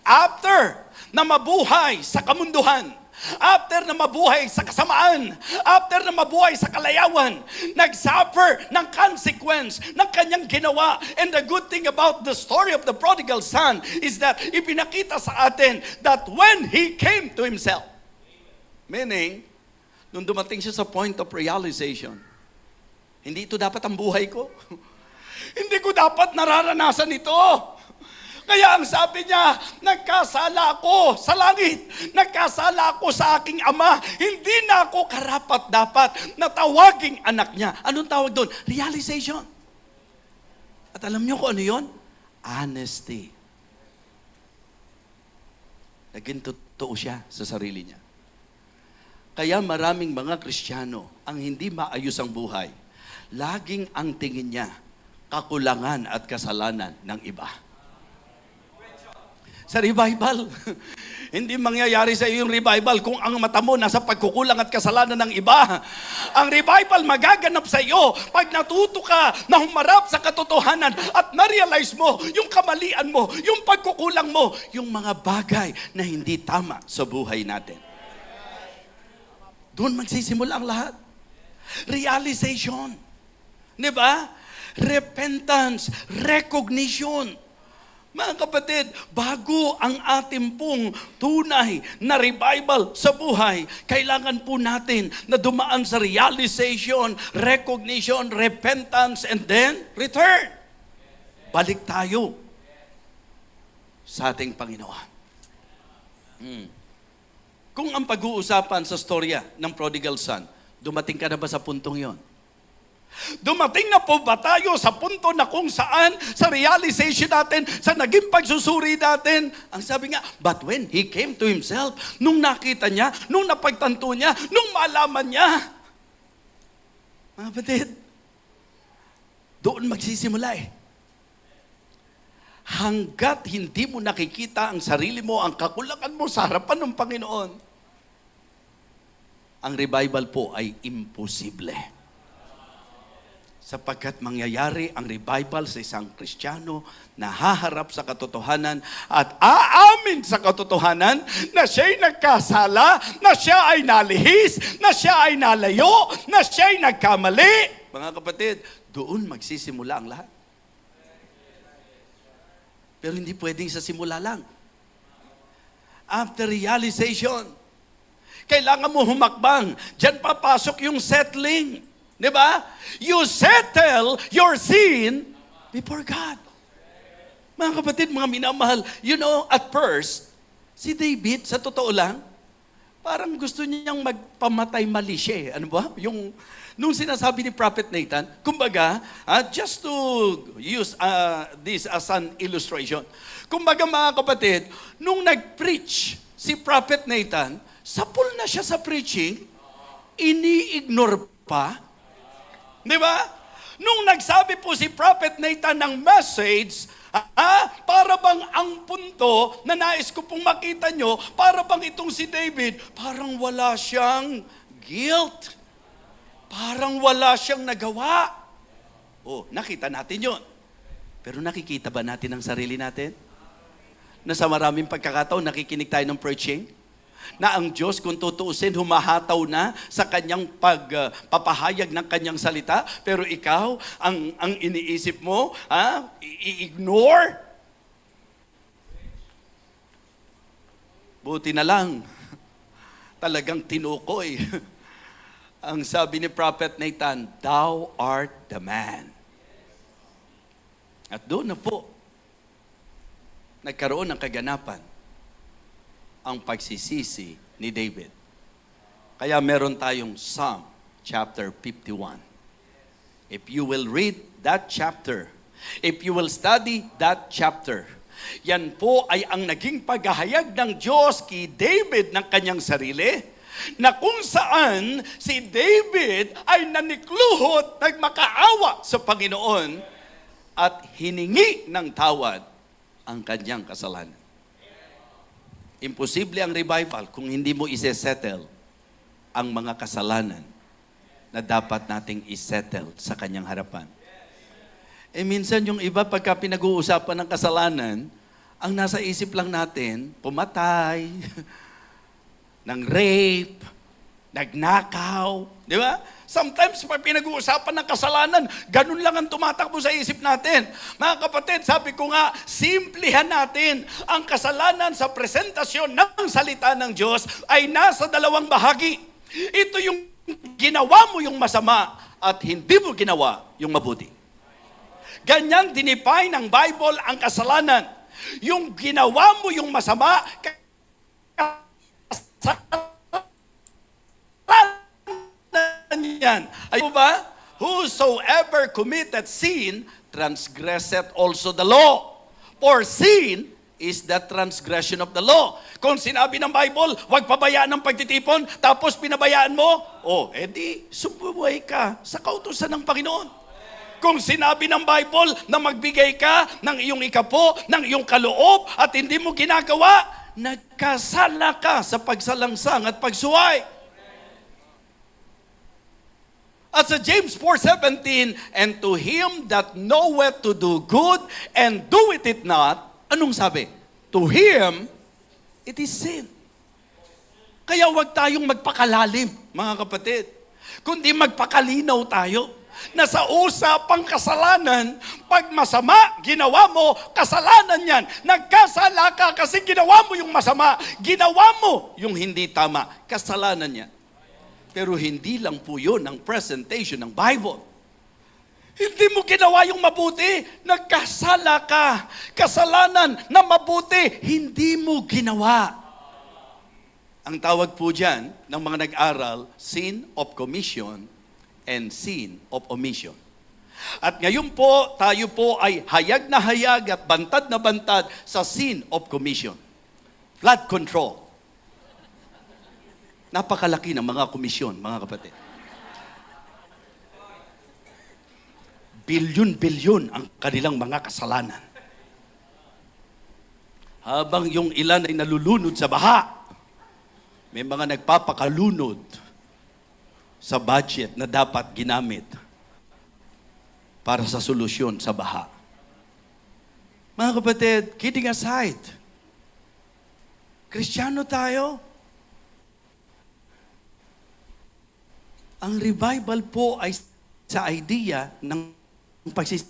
After na mabuhay sa kamunduhan, after na mabuhay sa kasamaan, after na mabuhay sa kalayawan, nag-suffer ng consequence ng kanyang ginawa. And the good thing about the story of the prodigal son is that ipinakita sa atin that when he came to himself, meaning, nung dumating siya sa point of realization, hindi ito dapat ang buhay ko. Hindi ko dapat nararanasan ito. Kaya ang sabi niya, nagkasala ako sa langit. Nagkasala ako sa aking ama. Hindi na ako karapat-dapat na tawaging anak niya. Anong tawag doon? Realization. At alam niyo kung ano yun? Honesty. Naging totoo siya sa sarili niya. Kaya maraming mga Kristiyano ang hindi maayos ang buhay. Laging ang tingin niya, kakulangan at kasalanan ng iba. Sa revival, hindi mangyayari sa iyo yung revival kung ang mata mo nasa pagkukulang at kasalanan ng iba. Ang revival magaganap sa iyo pag natuto ka na humarap sa katotohanan at na-realize mo yung kamalian mo, yung pagkukulang mo, yung mga bagay na hindi tama sa buhay natin. Doon magsisimula ang lahat. Realization. Di ba? Repentance, recognition. Mga kapatid, bago ang ating pong tunay na revival sa buhay, kailangan po natin na dumaan sa realization, recognition, repentance, and then return. Balik tayo sa ating Panginoon. Kung ang pag-uusapan sa storya ng prodigal son, dumating ka na ba sa puntong yon? Dumating na po ba tayo sa punto na kung saan sa realization natin, sa naging pagsusuri natin, ang sabi nga, but when he came to himself, nung nakita niya, nung napagtanto niya, nung malaman niya, mga kapatid, doon magsisimula eh. Hanggat hindi mo nakikita ang sarili mo, ang kakulangan mo sa harapan ng Panginoon, ang revival po ay imposible. Sapagkat mangyayari ang revival sa isang Kristiyano na haharap sa katotohanan at aamin sa katotohanan na siya'y nagkasala, na siya ay nalihis, na siya ay nalayo, na siya ay nagkamali. Mga kapatid, doon magsisimula ang lahat. Pero hindi pwedeng sa simula lang. After realization, kailangan mo humakbang. Diyan papasok yung settling. Di ba? You settle your sin before God. Mga kapatid, mga minamahal, you know, at first, si David, sa totoo lang, parang gusto niyang magpamatay mali siya eh. Ano ba? Nung sinasabi ni Prophet Nathan, kumbaga, just to use this as an illustration, kumbaga mga kapatid, nung nag-preach si Prophet Nathan, sapul na siya sa preaching, ini-ignore pa. Di ba? Nung nagsabi po si Prophet Nathan ng message, para bang ang punto na nais ko pong makita nyo, para bang itong si David, parang wala siyang guilt. Parang wala siyang nagawa. Oh, nakita natin yon. Pero nakikita ba natin ang sarili natin? Na sa maraming pagkakataon, nakikinig tayo ng preaching? Na ang Diyos, kung tutuusin, humahataw na sa kanyang pagpapahayag ng kanyang salita, pero ikaw, ang iniisip mo, i-ignore? Buti na lang, talagang tinukoy Ang sabi ni Prophet Nathan, "Thou art the man." At doon na po, nagkaroon ng kaganapan ang pagsisisi ni David. Kaya meron tayong Psalm chapter 51. If you will read that chapter, if you will study that chapter, yan po ay ang naging paghahayag ng Diyos kay David ng kanyang sarili, na kung saan si David ay nanikluhod, nagmakaawa sa Panginoon at hiningi ng tawad ang kanyang kasalanan. Imposible ang revival kung hindi mo isesettle ang mga kasalanan na dapat nating isettle sa kanyang harapan. Minsan yung iba pagka pinag-uusapan ng kasalanan, ang nasa isip lang natin, pumatay, ng rape, nagnakaw, di ba? Sometimes pag pinag-uusapan ng kasalanan, ganun lang ang tumatakbo sa isip natin. Mga kapatid, sabi ko nga, simplihan natin ang kasalanan sa presentasyon ng salita ng Diyos ay nasa dalawang bahagi. Ito yung ginawa mo yung masama at hindi mo ginawa yung mabuti. Ganyang dinefine ng Bible ang kasalanan. Yung ginawa mo yung masama, yan. Ay ba? Whosoever committed sin, transgresseth also the law. For sin is the transgression of the law. Kung sinabi ng Bible, huwag pabayaan ng pagtitipon, tapos pinabayaan mo, edi sumubuhay ka sa kautusan ng Panginoon. Kung sinabi ng Bible na magbigay ka ng iyong ikapo, ng iyong kaloob, at hindi mo ginagawa, nagkasala ka sa pagsalangsang at pagsuway. At sa James 4:17, "And to him that knoweth to do good and doeth it not," anong sabi? To him, it is sin. Kaya huwag tayong magpakalalim, mga kapatid. Kundi magpakalinaw tayo na sa usapang kasalanan, pag masama, ginawa mo, kasalanan yan. Nagkasala ka kasi ginawa mo yung masama. Ginawa mo yung hindi tama. Kasalanan yan. Pero hindi lang po yun ang presentation ng Bible. Hindi mo ginawa yung mabuti, nagkasala ka. Kasalanan na mabuti, hindi mo ginawa. Ang tawag po dyan ng mga nag-aral, sin of commission and sin of omission. At ngayon po, tayo po ay hayag na hayag at bantad na bantad sa sin of commission. Flood control. Napakalaki ng mga komisyon, mga kapatid. Bilyon-bilyon ang kanilang mga kasalanan. Habang yung ilan ay nalulunod sa baha, may mga nagpapakalunod sa budget na dapat ginamit para sa solusyon sa baha. Mga kapatid, kidding aside, Kristiyano tayo. Ang revival po ay sa idea ng pagsisiyasa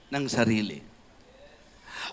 ng sarili.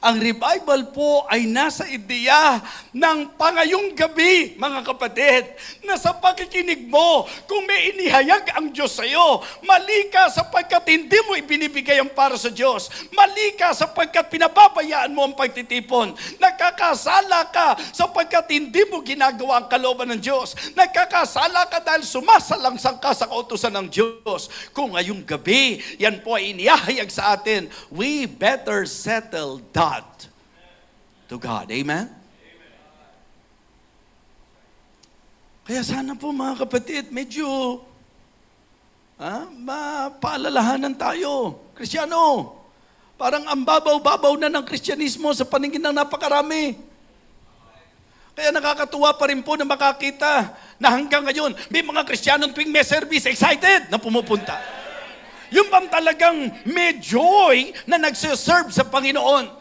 Ang revival po ay nasa ideya ng pangayong gabi, mga kapatid, na sa pakikinig mo, kung may inihayag ang Diyos sa iyo, mali ka sapagkat hindi mo ibinibigay ang para sa Diyos. Mali ka sapagkat pinababayaan mo ang pagtitipon. Nagkakasala ka sapagkat hindi mo ginagawa ang kalooban ng Diyos. Nagkakasala ka dahil sumasalangsang ka sa kautusan ng Diyos. Kung ngayong gabi, yan po ay inihayag sa atin, we better settle that to God. Amen? Kaya sana po mga kapatid, medyo mapaalalahanan tayo. Kristiyano, parang ang babaw-babaw na ng Kristyanismo sa paningin ng napakarami. Kaya nakakatuwa pa rin po na makakita na hanggang ngayon, may mga Kristiyano tuwing may service, excited na pumupunta. Yung bang talagang may joy na nagsiserve sa Panginoon.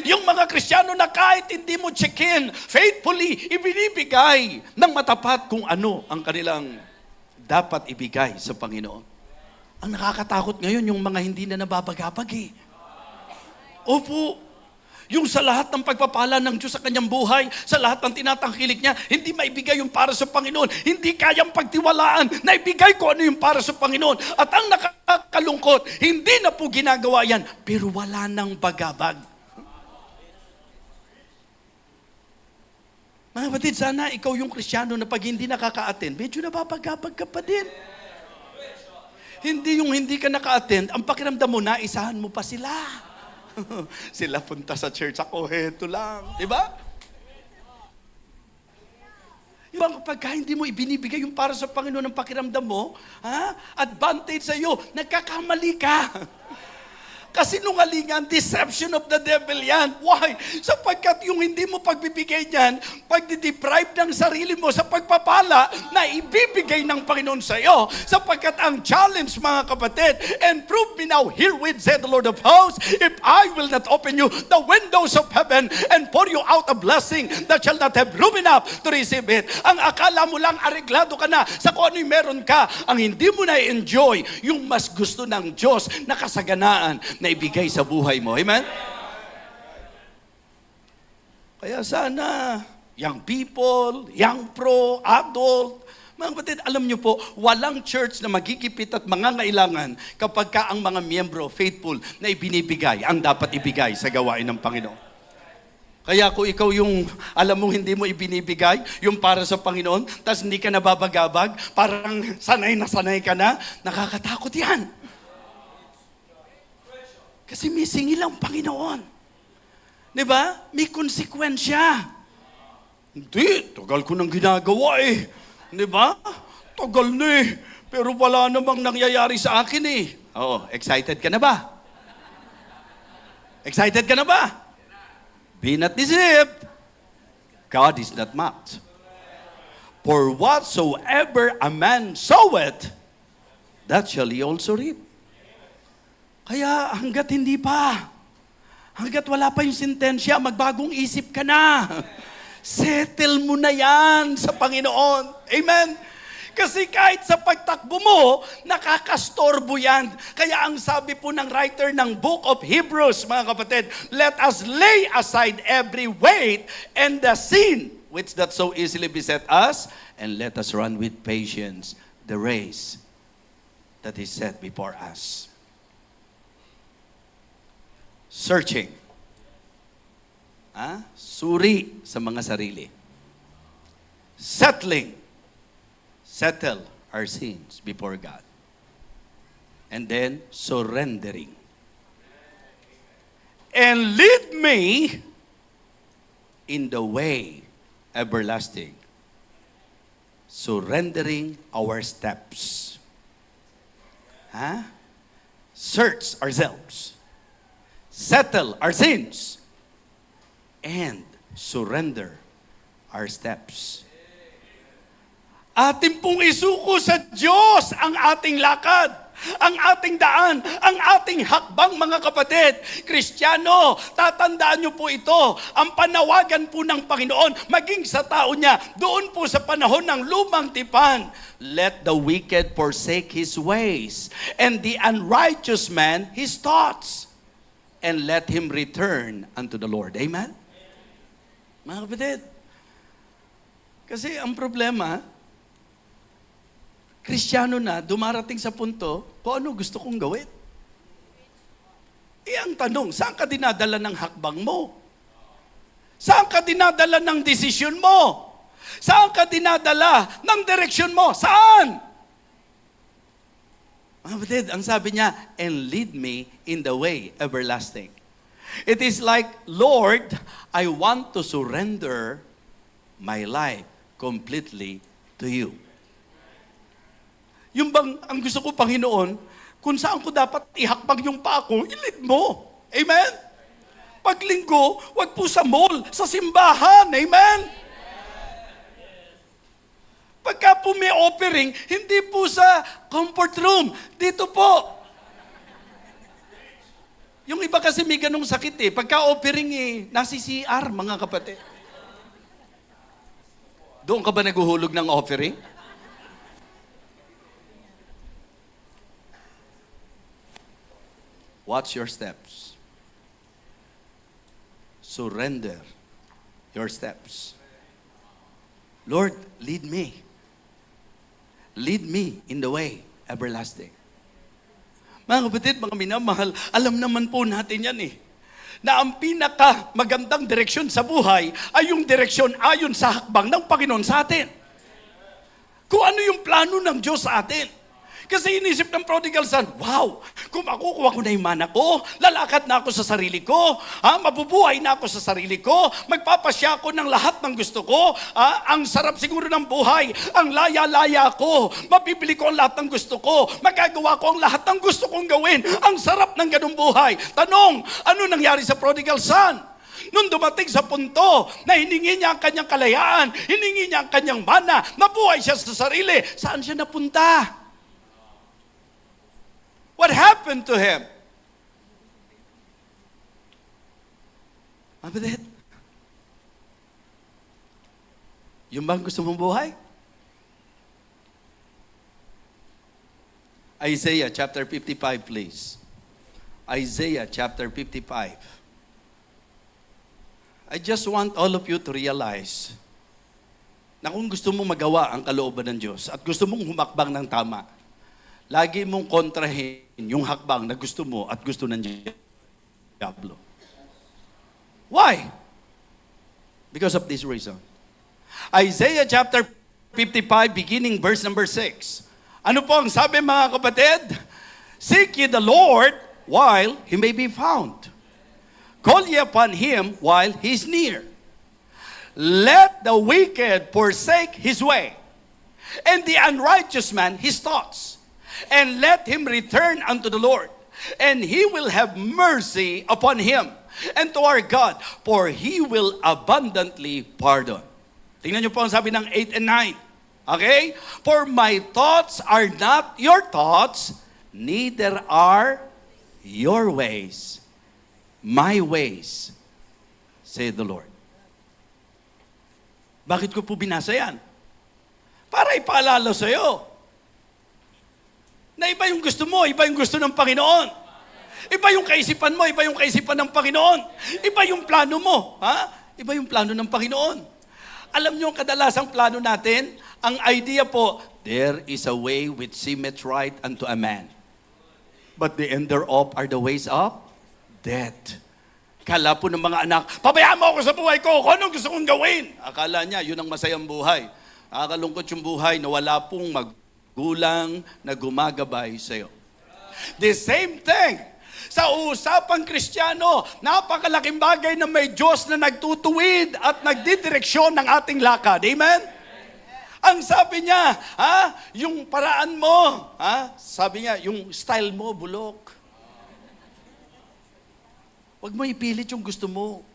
Yung mga Kristiyano na kahit hindi mo check-in, faithfully, ibinibigay ng matapat kung ano ang kanilang dapat ibigay sa Panginoon. Ang nakakatakot ngayon, yung mga hindi na nababagabag eh. Opo, Yung sa lahat ng pagpapala ng Diyos sa kanyang buhay, sa lahat ng tinatangkilik niya, hindi maibigay yung para sa Panginoon. Hindi kayang pagtiwalaan na ibigay ko ano yung para sa Panginoon. At ang nakakalungkot, hindi na po ginagawa yan, pero wala nang bagabag. Mga kapatid, sana ikaw yung Kristiyano na pag hindi nakaka-attend, medyo nababagabag ka pa din. Hindi yung hindi ka naka-attend, ang pakiramdam mo na, isahan mo pa sila. Sila punta sa church, ako heto lang. Diba? Yung kapag hindi mo ibinibigay yung para sa Panginoon ng pakiramdam mo, advantage sa iyo, nagkakamali ka. Kasinungalingan, deception of the devil yan. Why? Sapagkat yung hindi mo pagbibigay niyan, pagdideprive ng sarili mo sa pagpapala na ibibigay ng Panginoon sa iyo. Sapagkat ang challenge, mga kapatid, and prove me now herewith, said the Lord of hosts, if I will not open you the windows of heaven and pour you out a blessing that shall not have room enough to receive it. Ang akala mo lang, areglado ka na sa kung ano yung meron ka. Ang hindi mo na-enjoy, yung mas gusto ng Diyos na kasaganaan na ibigay sa buhay mo. Amen? Kaya sana, young people, young pro, adult, mga kapatid, alam nyo po, walang church na magigipit at mangangailangan kapag ka ang mga miyembro faithful na ibinibigay, ang dapat ibigay sa gawain ng Panginoon. Kaya kung ikaw yung, alam mo hindi mo ibinibigay, yung para sa Panginoon, tapos hindi ka nababagabag, parang sanay na sanay ka na, nakakatakot yan. Kasi may singil ang Panginoon. Di ba? May konsekwensya. Hindi, tagal ko nang ginagawa eh. Di ba? Tagal na eh. Pero wala namang nangyayari sa akin eh. Oo, excited ka na ba? Excited ka na ba? Be not deceived. God is not mocked. For whatsoever a man soweth, that shall he also reap. Kaya hanggat hindi pa, hanggat wala pa yung sentensya, magbagong isip ka na. Settle mo na yan sa Panginoon. Amen? Kasi kahit sa pagtakbo mo, nakakastorbo yan. Kaya ang sabi po ng writer ng Book of Hebrews, mga kapatid, let us lay aside every weight and the sin which that so easily beset us, and let us run with patience the race that is set before us. Searching. Suri sa mga sarili. Settling. Settle our sins before God. And then, surrendering. And lead me in the way everlasting. Surrendering our steps. Search ourselves. Settle our sins, and surrender our steps. Atin pong isuko sa Diyos ang ating lakad, ang ating daan, ang ating hakbang, mga kapatid. Kristiyano, tatandaan niyo po ito, ang panawagan po ng Panginoon, maging sa tao niya, doon po sa panahon ng lumang tipan, let the wicked forsake his ways, and the unrighteous man his thoughts, and let him return unto the Lord. Amen? Mga kapatid, kasi ang problema, Kristiyano na, dumarating sa punto, kung ano gusto kong gawin. Ang tanong, saan ka dinadala ng hakbang mo? Saan ka dinadala ng desisyon mo? Saan ka dinadala ng direksyon mo? Saan? Mga kapatid, ang sabi niya, and lead me in the way everlasting. It is like, Lord, I want to surrender my life completely to you. Yung bang, ang gusto ko, Panginoon, kung saan ko dapat ihakbang yung paa ko, i-lead mo. Amen? Paglinggo, wag po sa mall, sa simbahan. Amen? Pagka po may offering, hindi po sa comfort room. Dito po. Yung iba kasi may ganong sakit eh. Pagka offering nasi CR, mga kapatid. Doon ka ba naguhulog ng offering? Watch your steps. surrender your steps. Lord, lead me. Lead me in the way everlasting. Mga kapatid, mga minamahal, alam naman po natin yan na ang pinaka magandang direksyon sa buhay ay yung direksyon ayon sa hakbang ng Panginoon sa atin. Kung ano yung plano ng Diyos sa atin. Kasi inisip ng prodigal son, wow, kung makukuha ko na yung mana ko, lalakad na ako sa sarili ko, mabubuhay na ako sa sarili ko, magpapasya ako ng lahat ng gusto ko, ang sarap siguro ng buhay, ang laya-laya ko, mapipili ko ang lahat ng gusto ko, magagawa ko ang lahat ng gusto kong gawin, ang sarap ng ganung buhay. Tanong, ano nangyari sa prodigal son? Nung dumating sa punto na hiningi niya ang kanyang kalayaan, hiningi niya ang kanyang mana, nabuhay siya sa sarili, saan siya napunta? What happened to him? Kapatid, yung bang gusto mong buhay? Isaiah chapter 55, please. Isaiah chapter 55. I just want all of you to realize na kung gusto mong magawa ang kalooban ng Diyos at gusto mong humakbang ng tama, lagi mong kontrahin yung hakbang na gusto mo at gusto ng Diablo. Why? Because of this reason. Isaiah chapter 55, beginning verse number 6. Ano po ang sabi mga kapatid? Seek ye the Lord while He may be found. Call ye upon Him while He is near. Let the wicked forsake his way, and the unrighteous man his thoughts. And let him return unto the Lord, and He will have mercy upon him, and to our God, for He will abundantly pardon. Tingnan niyo po ang sabi ng 8 and 9. Okay? For my thoughts are not your thoughts, neither are your ways my ways, saith the Lord. Bakit ko po binasa yan? Para ipaalala sa iyo na iba yung gusto mo, iba yung gusto ng Panginoon. Iba yung kaisipan mo, iba yung kaisipan ng Panginoon. Iba yung plano mo. Iba yung plano ng Panginoon. Alam niyo ang kadalasang plano natin? Ang idea po, there is a way which seemeth right unto a man, but the end thereof are the ways of death. Kala po ng mga anak, pabayaan mo ako sa buhay ko, kung anong gusto kong gawin. Akala niya, yun ang masayang buhay. Nakakalungkot yung buhay na wala pong magulang na gumagabay sa'yo. The same thing, sa usapang Kristiyano, napakalaking bagay na may Diyos na nagtutuwid at nagdidireksyon ng ating lakad. Amen? Ang sabi niya, yung paraan mo, sabi niya, yung style mo, bulok. Huwag mo ipilit yung gusto mo.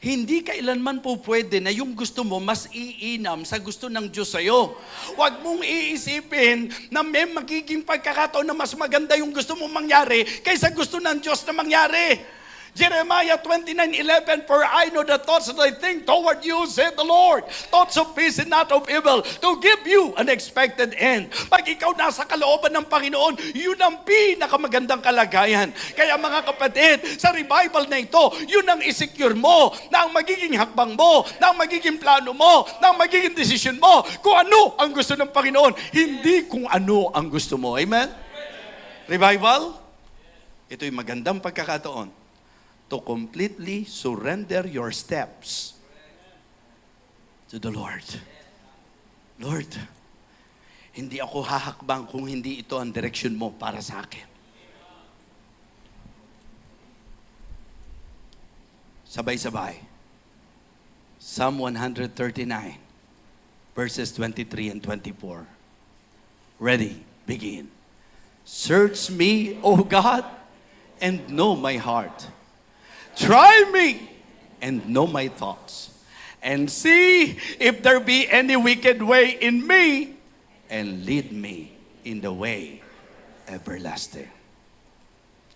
Hindi kailanman po pwede na yung gusto mo mas iinam sa gusto ng Diyos sa'yo. Huwag mong iisipin na may magiging pagkakataon na mas maganda yung gusto mong mangyari kaysa gusto ng Diyos na mangyari. Jeremiah 29:11, for I know the thoughts that I think toward you, said the Lord, thoughts of peace and not of evil, to give you an expected end. Pag ikaw nasa kalooban ng Panginoon, yun ang pinakamagandang kalagayan. Kaya mga kapatid, sa revival na ito, yun ang isecure mo, na ang magiging hakbang mo, na ang magiging plano mo, na ang magiging decision mo, kung ano ang gusto ng Panginoon, hindi kung ano ang gusto mo. Amen? Revival, ito'y magandang pagkakataon to completely surrender your steps to the Lord. Lord, hindi ako hahakbang kung hindi ito ang direction mo para sa akin. Sabay-sabay. Psalm 139, verses 23 and 24. Ready, begin. Search me, O God, and know my heart. Try me and know my thoughts, and see if there be any wicked way in me, and lead me in the way everlasting.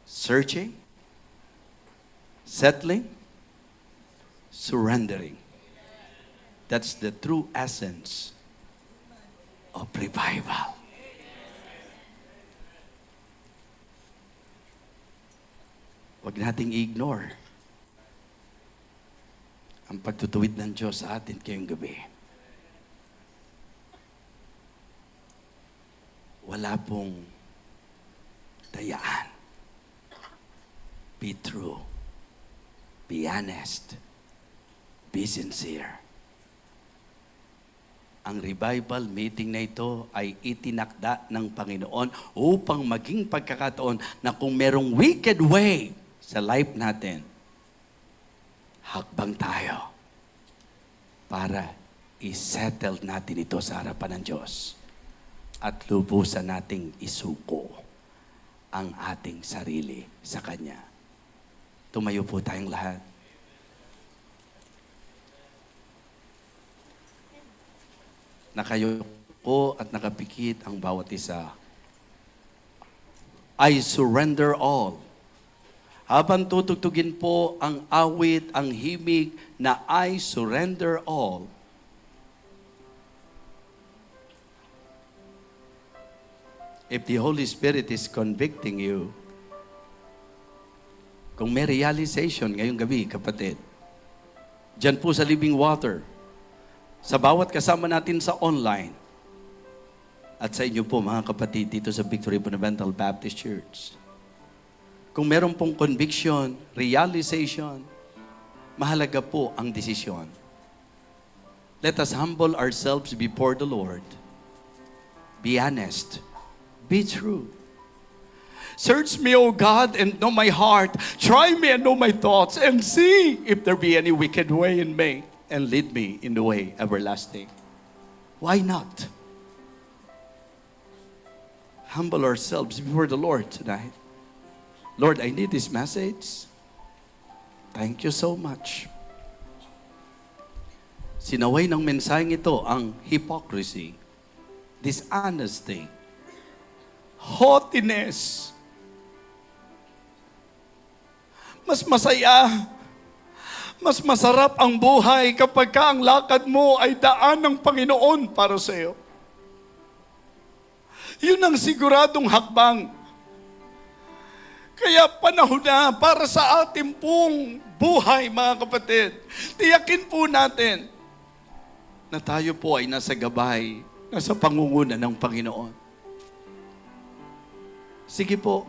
Searching, settling, surrendering. That's the true essence of revival. Huwag nating i-ignore ang pagtutuwid ng Diyos sa atin ngayong gabi. Wala pong dayaan. Be true. Be honest. Be sincere. Ang revival meeting na ito ay itinakda ng Panginoon upang maging pagkakataon na kung merong wicked way sa life natin, hakbang tayo para isettle natin ito sa harapan ng Diyos at lubusan nating isuko ang ating sarili sa Kanya. Tumayo po tayong lahat. Nakayuko at nakapikit ang bawat isa. I surrender all. Habang tutugtugin po ang awit, ang himig na I surrender all, if the Holy Spirit is convicting you, kung may realization ngayong gabi, kapatid, dyan po sa Living Water, sa bawat kasama natin sa online, at sa inyo po mga kapatid dito sa Victory Fundamental Baptist Church, kung meron pong conviction, realization, mahalaga po ang desisyon. Let us humble ourselves before the Lord. Be honest. Be true. Search me, O God, and know my heart. Try me and know my thoughts, and see if there be any wicked way in me, and lead me in the way everlasting. Why not? Humble ourselves before the Lord tonight. Lord, I need this message. Thank you so much. Sinaway ng mensaheng ito ang hypocrisy, dishonesty, haughtiness. Mas masaya, mas masarap ang buhay kapag ka ang lakad mo ay daan ng Panginoon para sa iyo. Yun ang siguradong hakbang. Kaya panahon na para sa ating pong buhay, mga kapatid. Tiyakin po natin na tayo po ay nasa gabay, nasa pangunguna ng Panginoon. Sige po.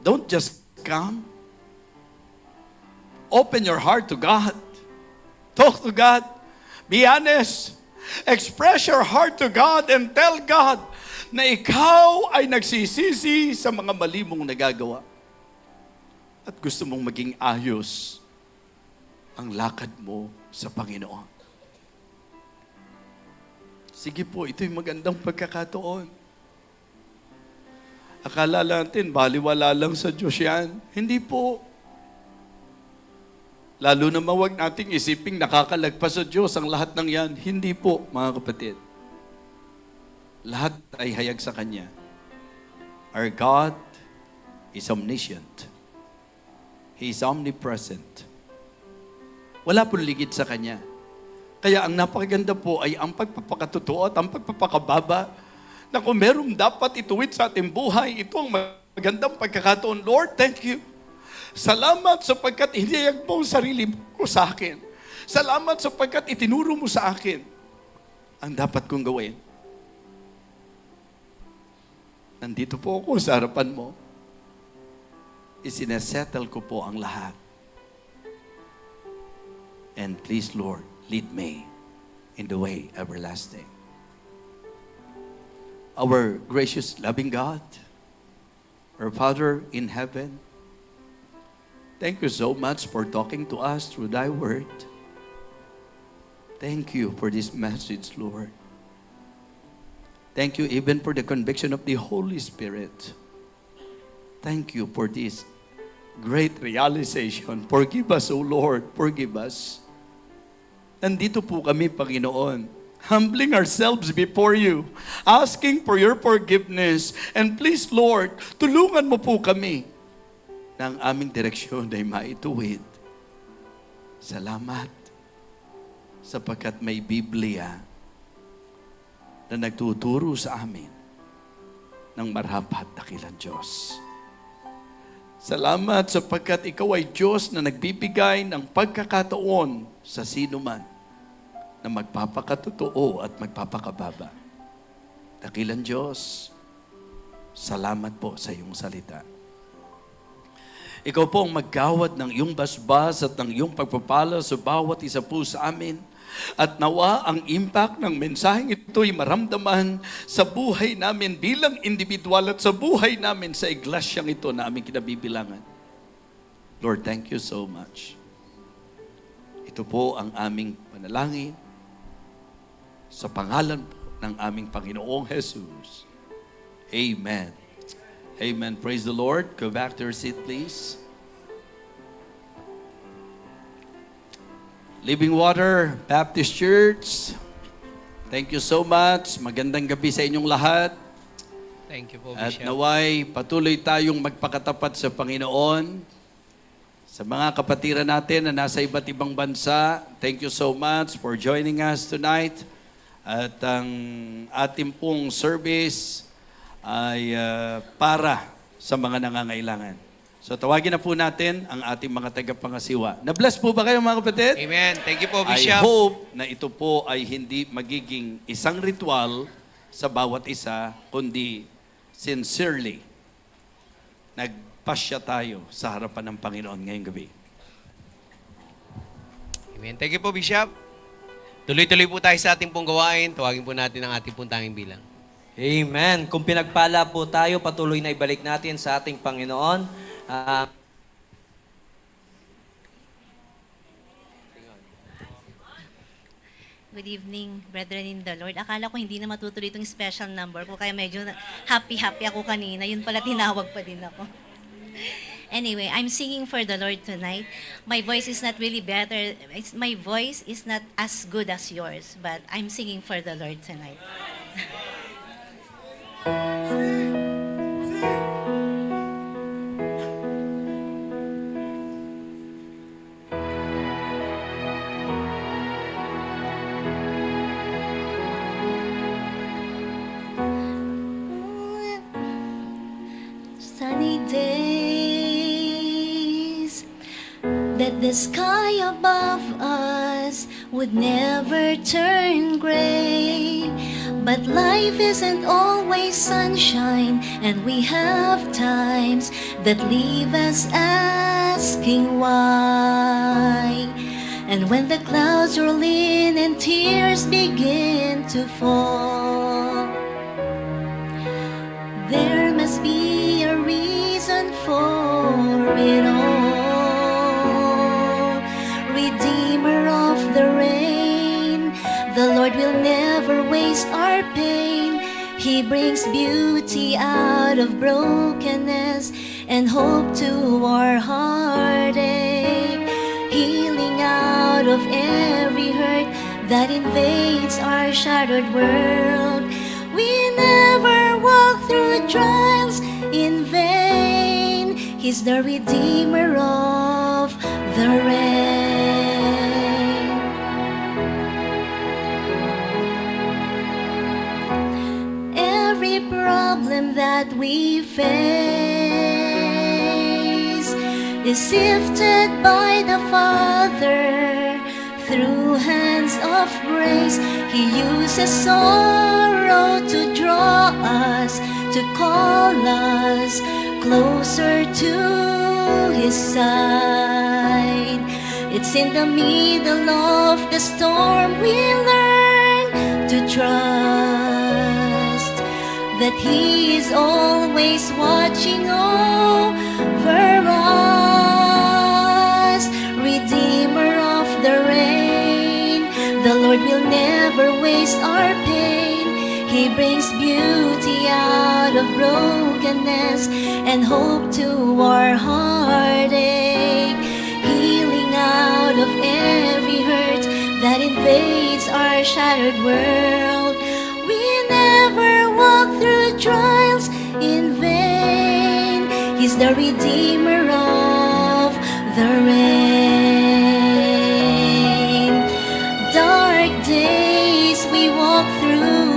Don't just come. Open your heart to God. Talk to God. Be honest. Express your heart to God and tell God na ikaw ay nagsisisi sa mga mali mong nagagawa. At gusto mong maging ayos ang lakad mo sa Panginoon. Sige po, ito'y magandang pagkakataon. Akala natin, baliwala lang sa Diyos yan. Hindi po. Lalo na mawag nating isiping nakakalagpas sa Diyos ang lahat ng yan. Hindi po, mga kapatid. Lahat ay hayag sa Kanya. Our God is omniscient. He is omnipresent. Wala pong ligid sa Kanya. Kaya ang napakaganda po ay ang pagpapakatotoo at ang pagpapakababa na kung meron dapat ituwid sa ating buhay, ito ang magandang pagkakataon. Lord, thank you. Salamat sapagkat hiniyag mo ang sarili ko sa akin. Salamat sapagkat itinuro mo sa akin ang dapat kong gawin. Nandito po ako sa harapan mo. Isinesettle ko po ang lahat. And please, Lord, lead me in the way everlasting. Our gracious, loving God, our Father in heaven, thank you so much for talking to us through thy word. Thank you for this message, Lord. Thank you even for the conviction of the Holy Spirit. Thank you for this great realization. Forgive us, O Lord. Forgive us. Nandito po kami, Panginoon, humbling ourselves before you, asking for your forgiveness. And please, Lord, tulungan mo po kami na ang aming direksyon ay maituwid. Salamat sapagkat may Biblia na nagtuturo sa amin ng marapat dakilang Diyos. Salamat sapagkat ikaw ay Diyos na nagbibigay ng pagkakataon sa sino man na magpapakatotoo at magpapakababa. Dakilang Diyos, salamat po sa iyong salita. Ikaw po ang maggawad ng iyong basbas at ng iyong pagpapala sa bawat isa po sa amin. At nawa ang impact ng mensaheng ito'y maramdaman sa buhay namin bilang individual at sa buhay namin sa iglesyang ito na aming kinabibilangan. Lord, thank you so much. Ito po ang aming panalangin sa pangalan po ng aming Panginoong Jesus. Amen. Amen. Praise the Lord. Go back to your seat, please. Living Water Baptist Church, thank you so much. Magandang gabi sa inyong lahat. Thank you po, At Bishop. naway patuloy tayong magpakatapat sa Panginoon. Sa mga kapatiran natin na nasa iba't ibang bansa, thank you so much for joining us tonight. At ang ating pong service ay para sa mga nangangailangan. So tawagin na po natin ang ating mga tagapangasiwa. Na-bless po ba kayo mga kapatid? Amen. Thank you po, I Bishop. hope na ito po ay hindi magiging isang ritual sa bawat isa, kundi sincerely nagpasya tayo sa harapan ng Panginoon ngayong gabi. Amen. Thank you po, Bishop. Tuloy-tuloy po tayo sa ating pong gawain. Tawagin po natin ang ating pong tanging bilang. Amen. Kung pinagpala po tayo, patuloy na ibalik natin sa ating Panginoon. Good evening, brethren in the Lord. Akala ko hindi na matutuloy itong special number ko, kaya medyo happy ako kanina. Yun pala, tinawag pa din ako. Anyway, I'm singing for the Lord tonight. My voice is not really better. My voice is not as good as yours, but I'm singing for the Lord tonight. Sunny days that the sky above us would never turn gray. But life isn't always sunshine, and we have times that leave us asking why. And when the clouds roll in and tears begin to fall, there must be a reason for it all. Redeemer of the rain, the Lord will never waste our pain. He brings beauty out of brokenness and hope to our heartache, healing out of every hurt that invades our shattered world. We never walk through trials in vain. He's the Redeemer of the rain. Every problem that we face is sifted by the Father through hands of grace. He uses sorrow to draw us, to call us closer to His side. It's in the middle of the storm we learn to trust that He is always watching over us. Redeemer of the rain, the Lord will never waste our pain. He brings beauty out of brokenness and hope to our heartache, healing out of every hurt that invades our shattered world. We never walk through trials in vain. He's the Redeemer of the rain. Dark days we walk through,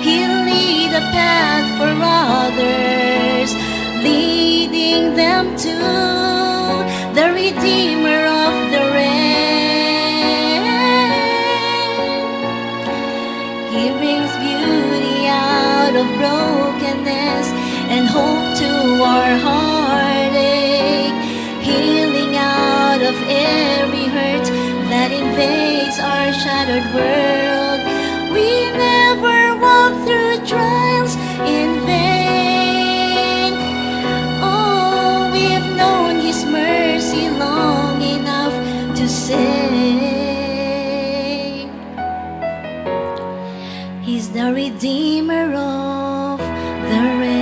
He'll lead a path for others. leading them to the Redeemer of the rain. He brings beauty out of brokenness and hope to our heartache, healing out of every hurt that invades our shattered world. We never walk through trials in vain. Oh, we've known His mercy long enough to say He's the Redeemer of the rain.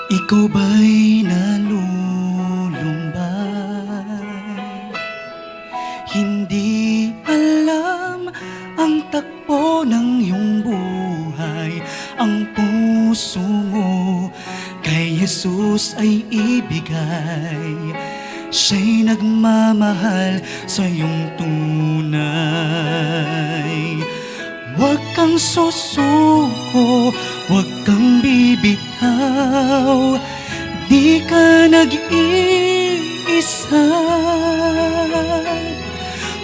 Ikaw ba'y nalulumbay? Hindi alam ang takbo ng iyong buhay. Ang puso mo kay Jesus ay ibigay. Siya'y nagmamahal sa iyong tunay. Huwag kang susuko, huwag kang bibitaw, di ka nag-iisa.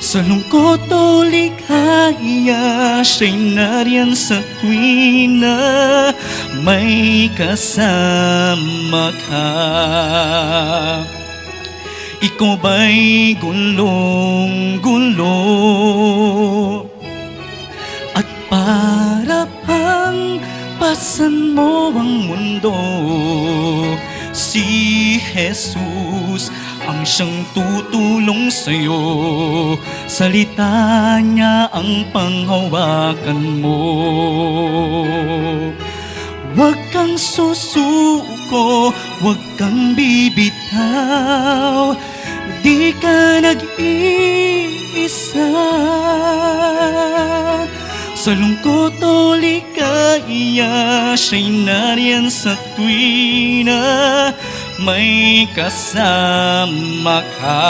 Sa lungkot o ligaya, siya'y nariyan sa tuwing na may kasama ka. Ikaw ba'y gulong-gulo at para bang pasan mo ang mundo? Si Jesus ang siyang tutulong sa'yo. Salita niya ang panghawakan mo. Huwag kang susuko, huwag kang bibitaw, di ka nag-iisa. Sa lungkot o ligaya, siya'y nariyan sa tuwing na may kasama ka.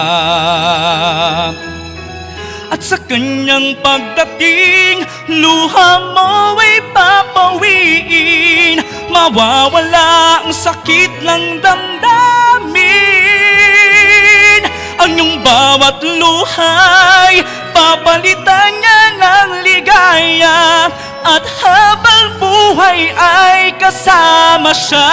At sa kanyang pagdating, luha mo ay papawiin. Mawawala ang sakit ng damdamin. Ang iyong bawat luhay, papalitan niya ng ligaya. At habang buhay ay kasama siya.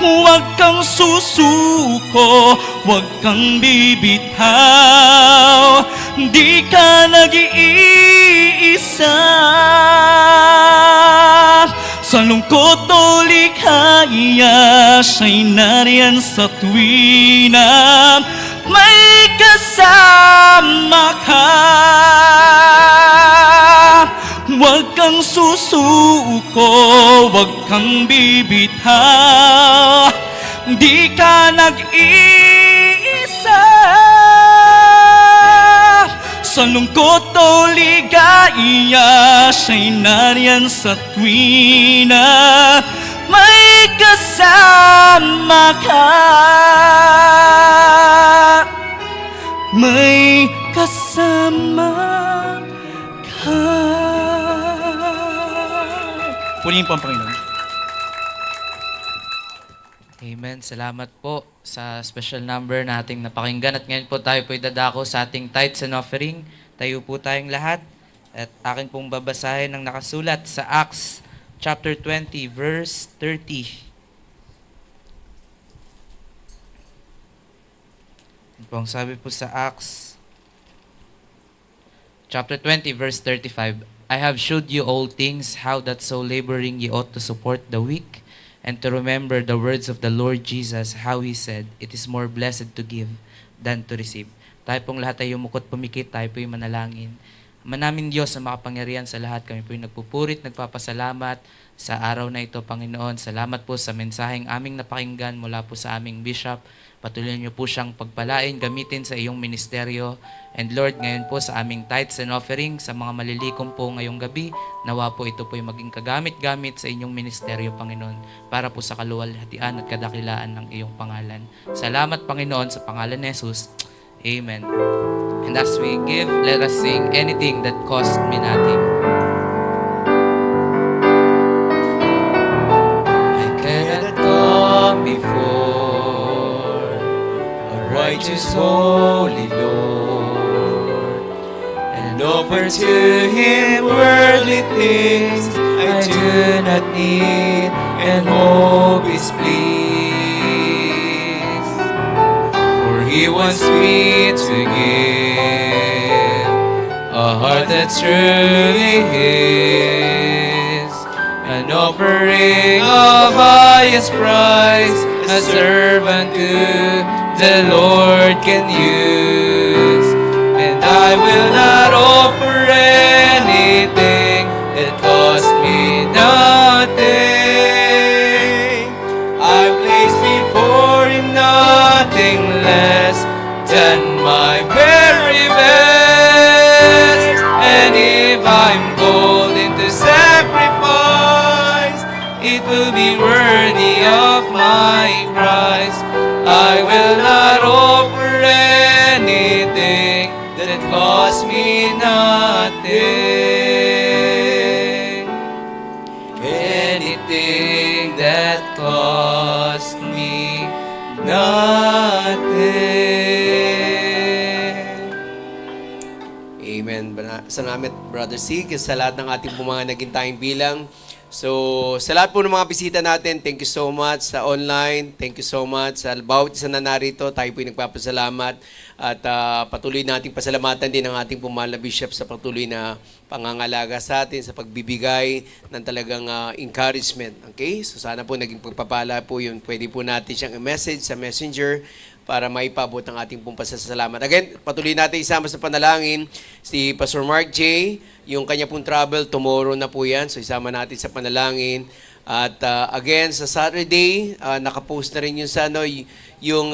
Huwag kang susuko, huwag kang bibitaw, di ka nag-iisa. Sa lungkot o ligaya, siya'y nariyan sa tuwing na may kasama ka. Huwag kang susuko, huwag kang bibitaw, di ka nag-iisa. Sa lungkot o ligaya, siya'y nariyan sa tuwing na may kasama ka. May kasama ka. Purihin po ang Panginoon. Amen. Salamat po sa special number na ating napakinggan. At ngayon po tayo po dadako sa ating tithes and offering. Tayo po tayong lahat. At akin pong babasahin ang nakasulat sa Acts chapter 20 verse 30. Ang sabi po sa Acts chapter 20, verse 35, I have shewed you all things, how that so laboring ye ought to support the weak, and to remember the words of the Lord Jesus, how He said, it is more blessed to give than to receive. Tayo pong lahat ay umukot pumikit, tayo po yung manalangin. Manamin Diyos na makapangyarihan sa lahat, kami po yung nagpupurit, nagpapasalamat sa araw na ito, Panginoon. Salamat po sa mensaheng aming napakinggan mula po sa aming bishop. Patuloy niyo po siyang pagpalain, gamitin sa iyong ministeryo. And Lord, ngayon po sa aming tithes and offering, sa mga malilikom po ngayong gabi, nawa po ito po yung maging kagamit-gamit sa inyong ministeryo, Panginoon, para po sa kaluwalhatian at kadakilaan ng iyong pangalan. Salamat, Panginoon, sa pangalan ni Jesus. Amen. And as we give, let us sing anything that cost me nothing. I cannot come before a righteous, holy Lord and offer to Him worldly things I do not need and hope His please. For He wants me to give a heart that's truly His, an offering of highest price, a servant good the Lord can use. And I will not offer anything that cost me nothing. I place before Him nothing less than my very best. And if I'm called into sacrifice, it will be worthy of my price. I will not offer anything that cost me nothing. Anything that cost me nothing. Amen. Salamat, Brother Sig, sa lahat ng ating mga naging tayong bilang. So, sa lahat po ng mga bisita natin, thank you so much sa online. Thank you so much sa bawat isa na narito. Tayo po yung nagpapasalamat. At patuloy nating pasalamatan din ang ating pumahal na bishop sa patuloy na pangangalaga sa atin, sa pagbibigay ng talagang encouragement. Okay? So, sana po naging pagpapala po yun. Pwede po natin siyang i-message sa messenger para maipabot ang ating pong pasasalamat. Again, patuloy natin isama sa panalangin si Pastor Mark J. Yung kanya pong travel, tomorrow na po yan. So isama natin sa panalangin. At again, sa Saturday, nakapost na rin yung, yung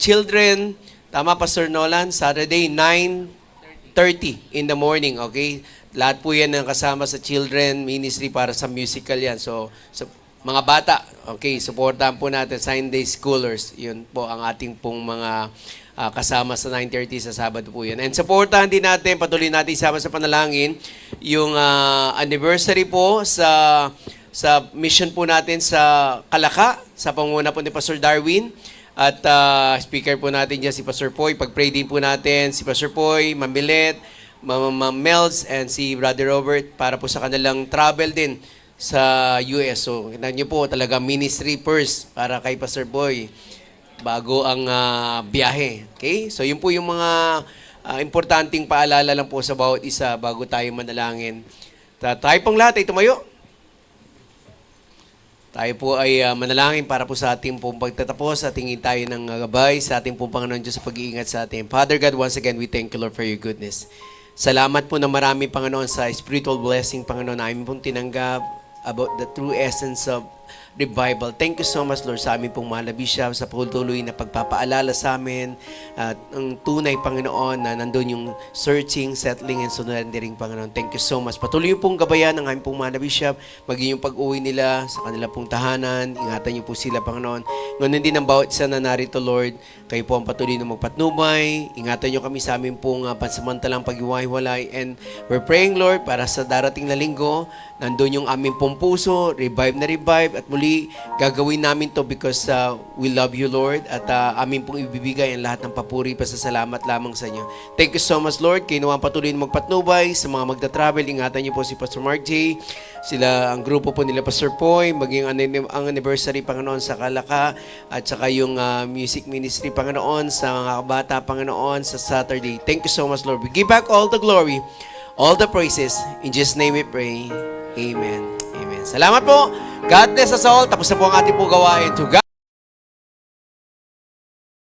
children. Tama, Pastor Nolan? Saturday, 9:30 in the morning. Okay? Lahat po yan ang kasama sa children ministry para sa musical yan. So mga bata, okay, supportahan po natin, Sunday schoolers. Yun po ang ating pong mga kasama sa 9:30 sa Sabado po yun. And supportahan din natin, patuloy natin isama sa panalangin, yung anniversary po sa mission po natin sa Kalaka, sa pangunguna po ni Pastor Darwin. At speaker po natin dyan si Pastor Poy. Pag-pray din po natin si Pastor Poy, Ma'am Milet, Ma'am Melz, and si Brother Robert para po sa kanilang travel din sa US. So, kita niyo po talaga ministry first para kay Pastor Boy bago ang biyahe. Okay? So, yun po yung mga importanteng paalala lang po sa bawat isa bago tayo manalangin. Tayo pong lahat ay tumayo. Tayo po ay manalangin para po sa ating pong pagtatapos. Tingin tayo ng gabay sa ating pong Panginoon Diyos sa pag-iingat sa atin. Father God, once again, we thank you, Lord, for your goodness. Salamat po na marami, Panginoon, sa spiritual blessing, Panginoon, na aming pong tinanggap about the true essence of revival. Thank you so much, Lord, sa aming pong mahal na bishop, sa patuloy na pagpapaalala sa amin at ang tunay, Panginoon, na nandun yung searching, settling, and surrendering, Panginoon. Thank you so much. Patuloy yung pong gabayan ng aming pong mahal na bishop, maging yung pag-uwi nila sa kanila pong tahanan. Ingatan niyo po sila, Panginoon. Ngayon din ang bawat isa na narito, Lord, kayo po ang patuloy na magpatnubay. Ingatan niyo kami sa aming pong pansamantalang pag-iwalay. And we're praying, Lord, para sa darating na linggo, nandun yung aming pong puso, revive na revive, at muli gagawin namin to because we love you, Lord, at amin pong ibibigay ang lahat ng papuri, pasasalamat lamang sa inyo. Thank you so much, Lord. Kayo naman patuloy na magpatnubay sa mga magta-travel. Ingatan niyo po si Pastor Mark J. Sila, ang grupo po nila, Pastor Poy, maging ang anniversary, Panginoon, sa Kalaka, at saka yung music ministry, Panginoon, sa mga bata, Panginoon, sa Saturday. Thank you so much, Lord. We give back all the glory, all the praises. In Jesus' name we pray. Amen. Amen. Salamat po. God bless us all. Tapos na po ang ating po gawain. To God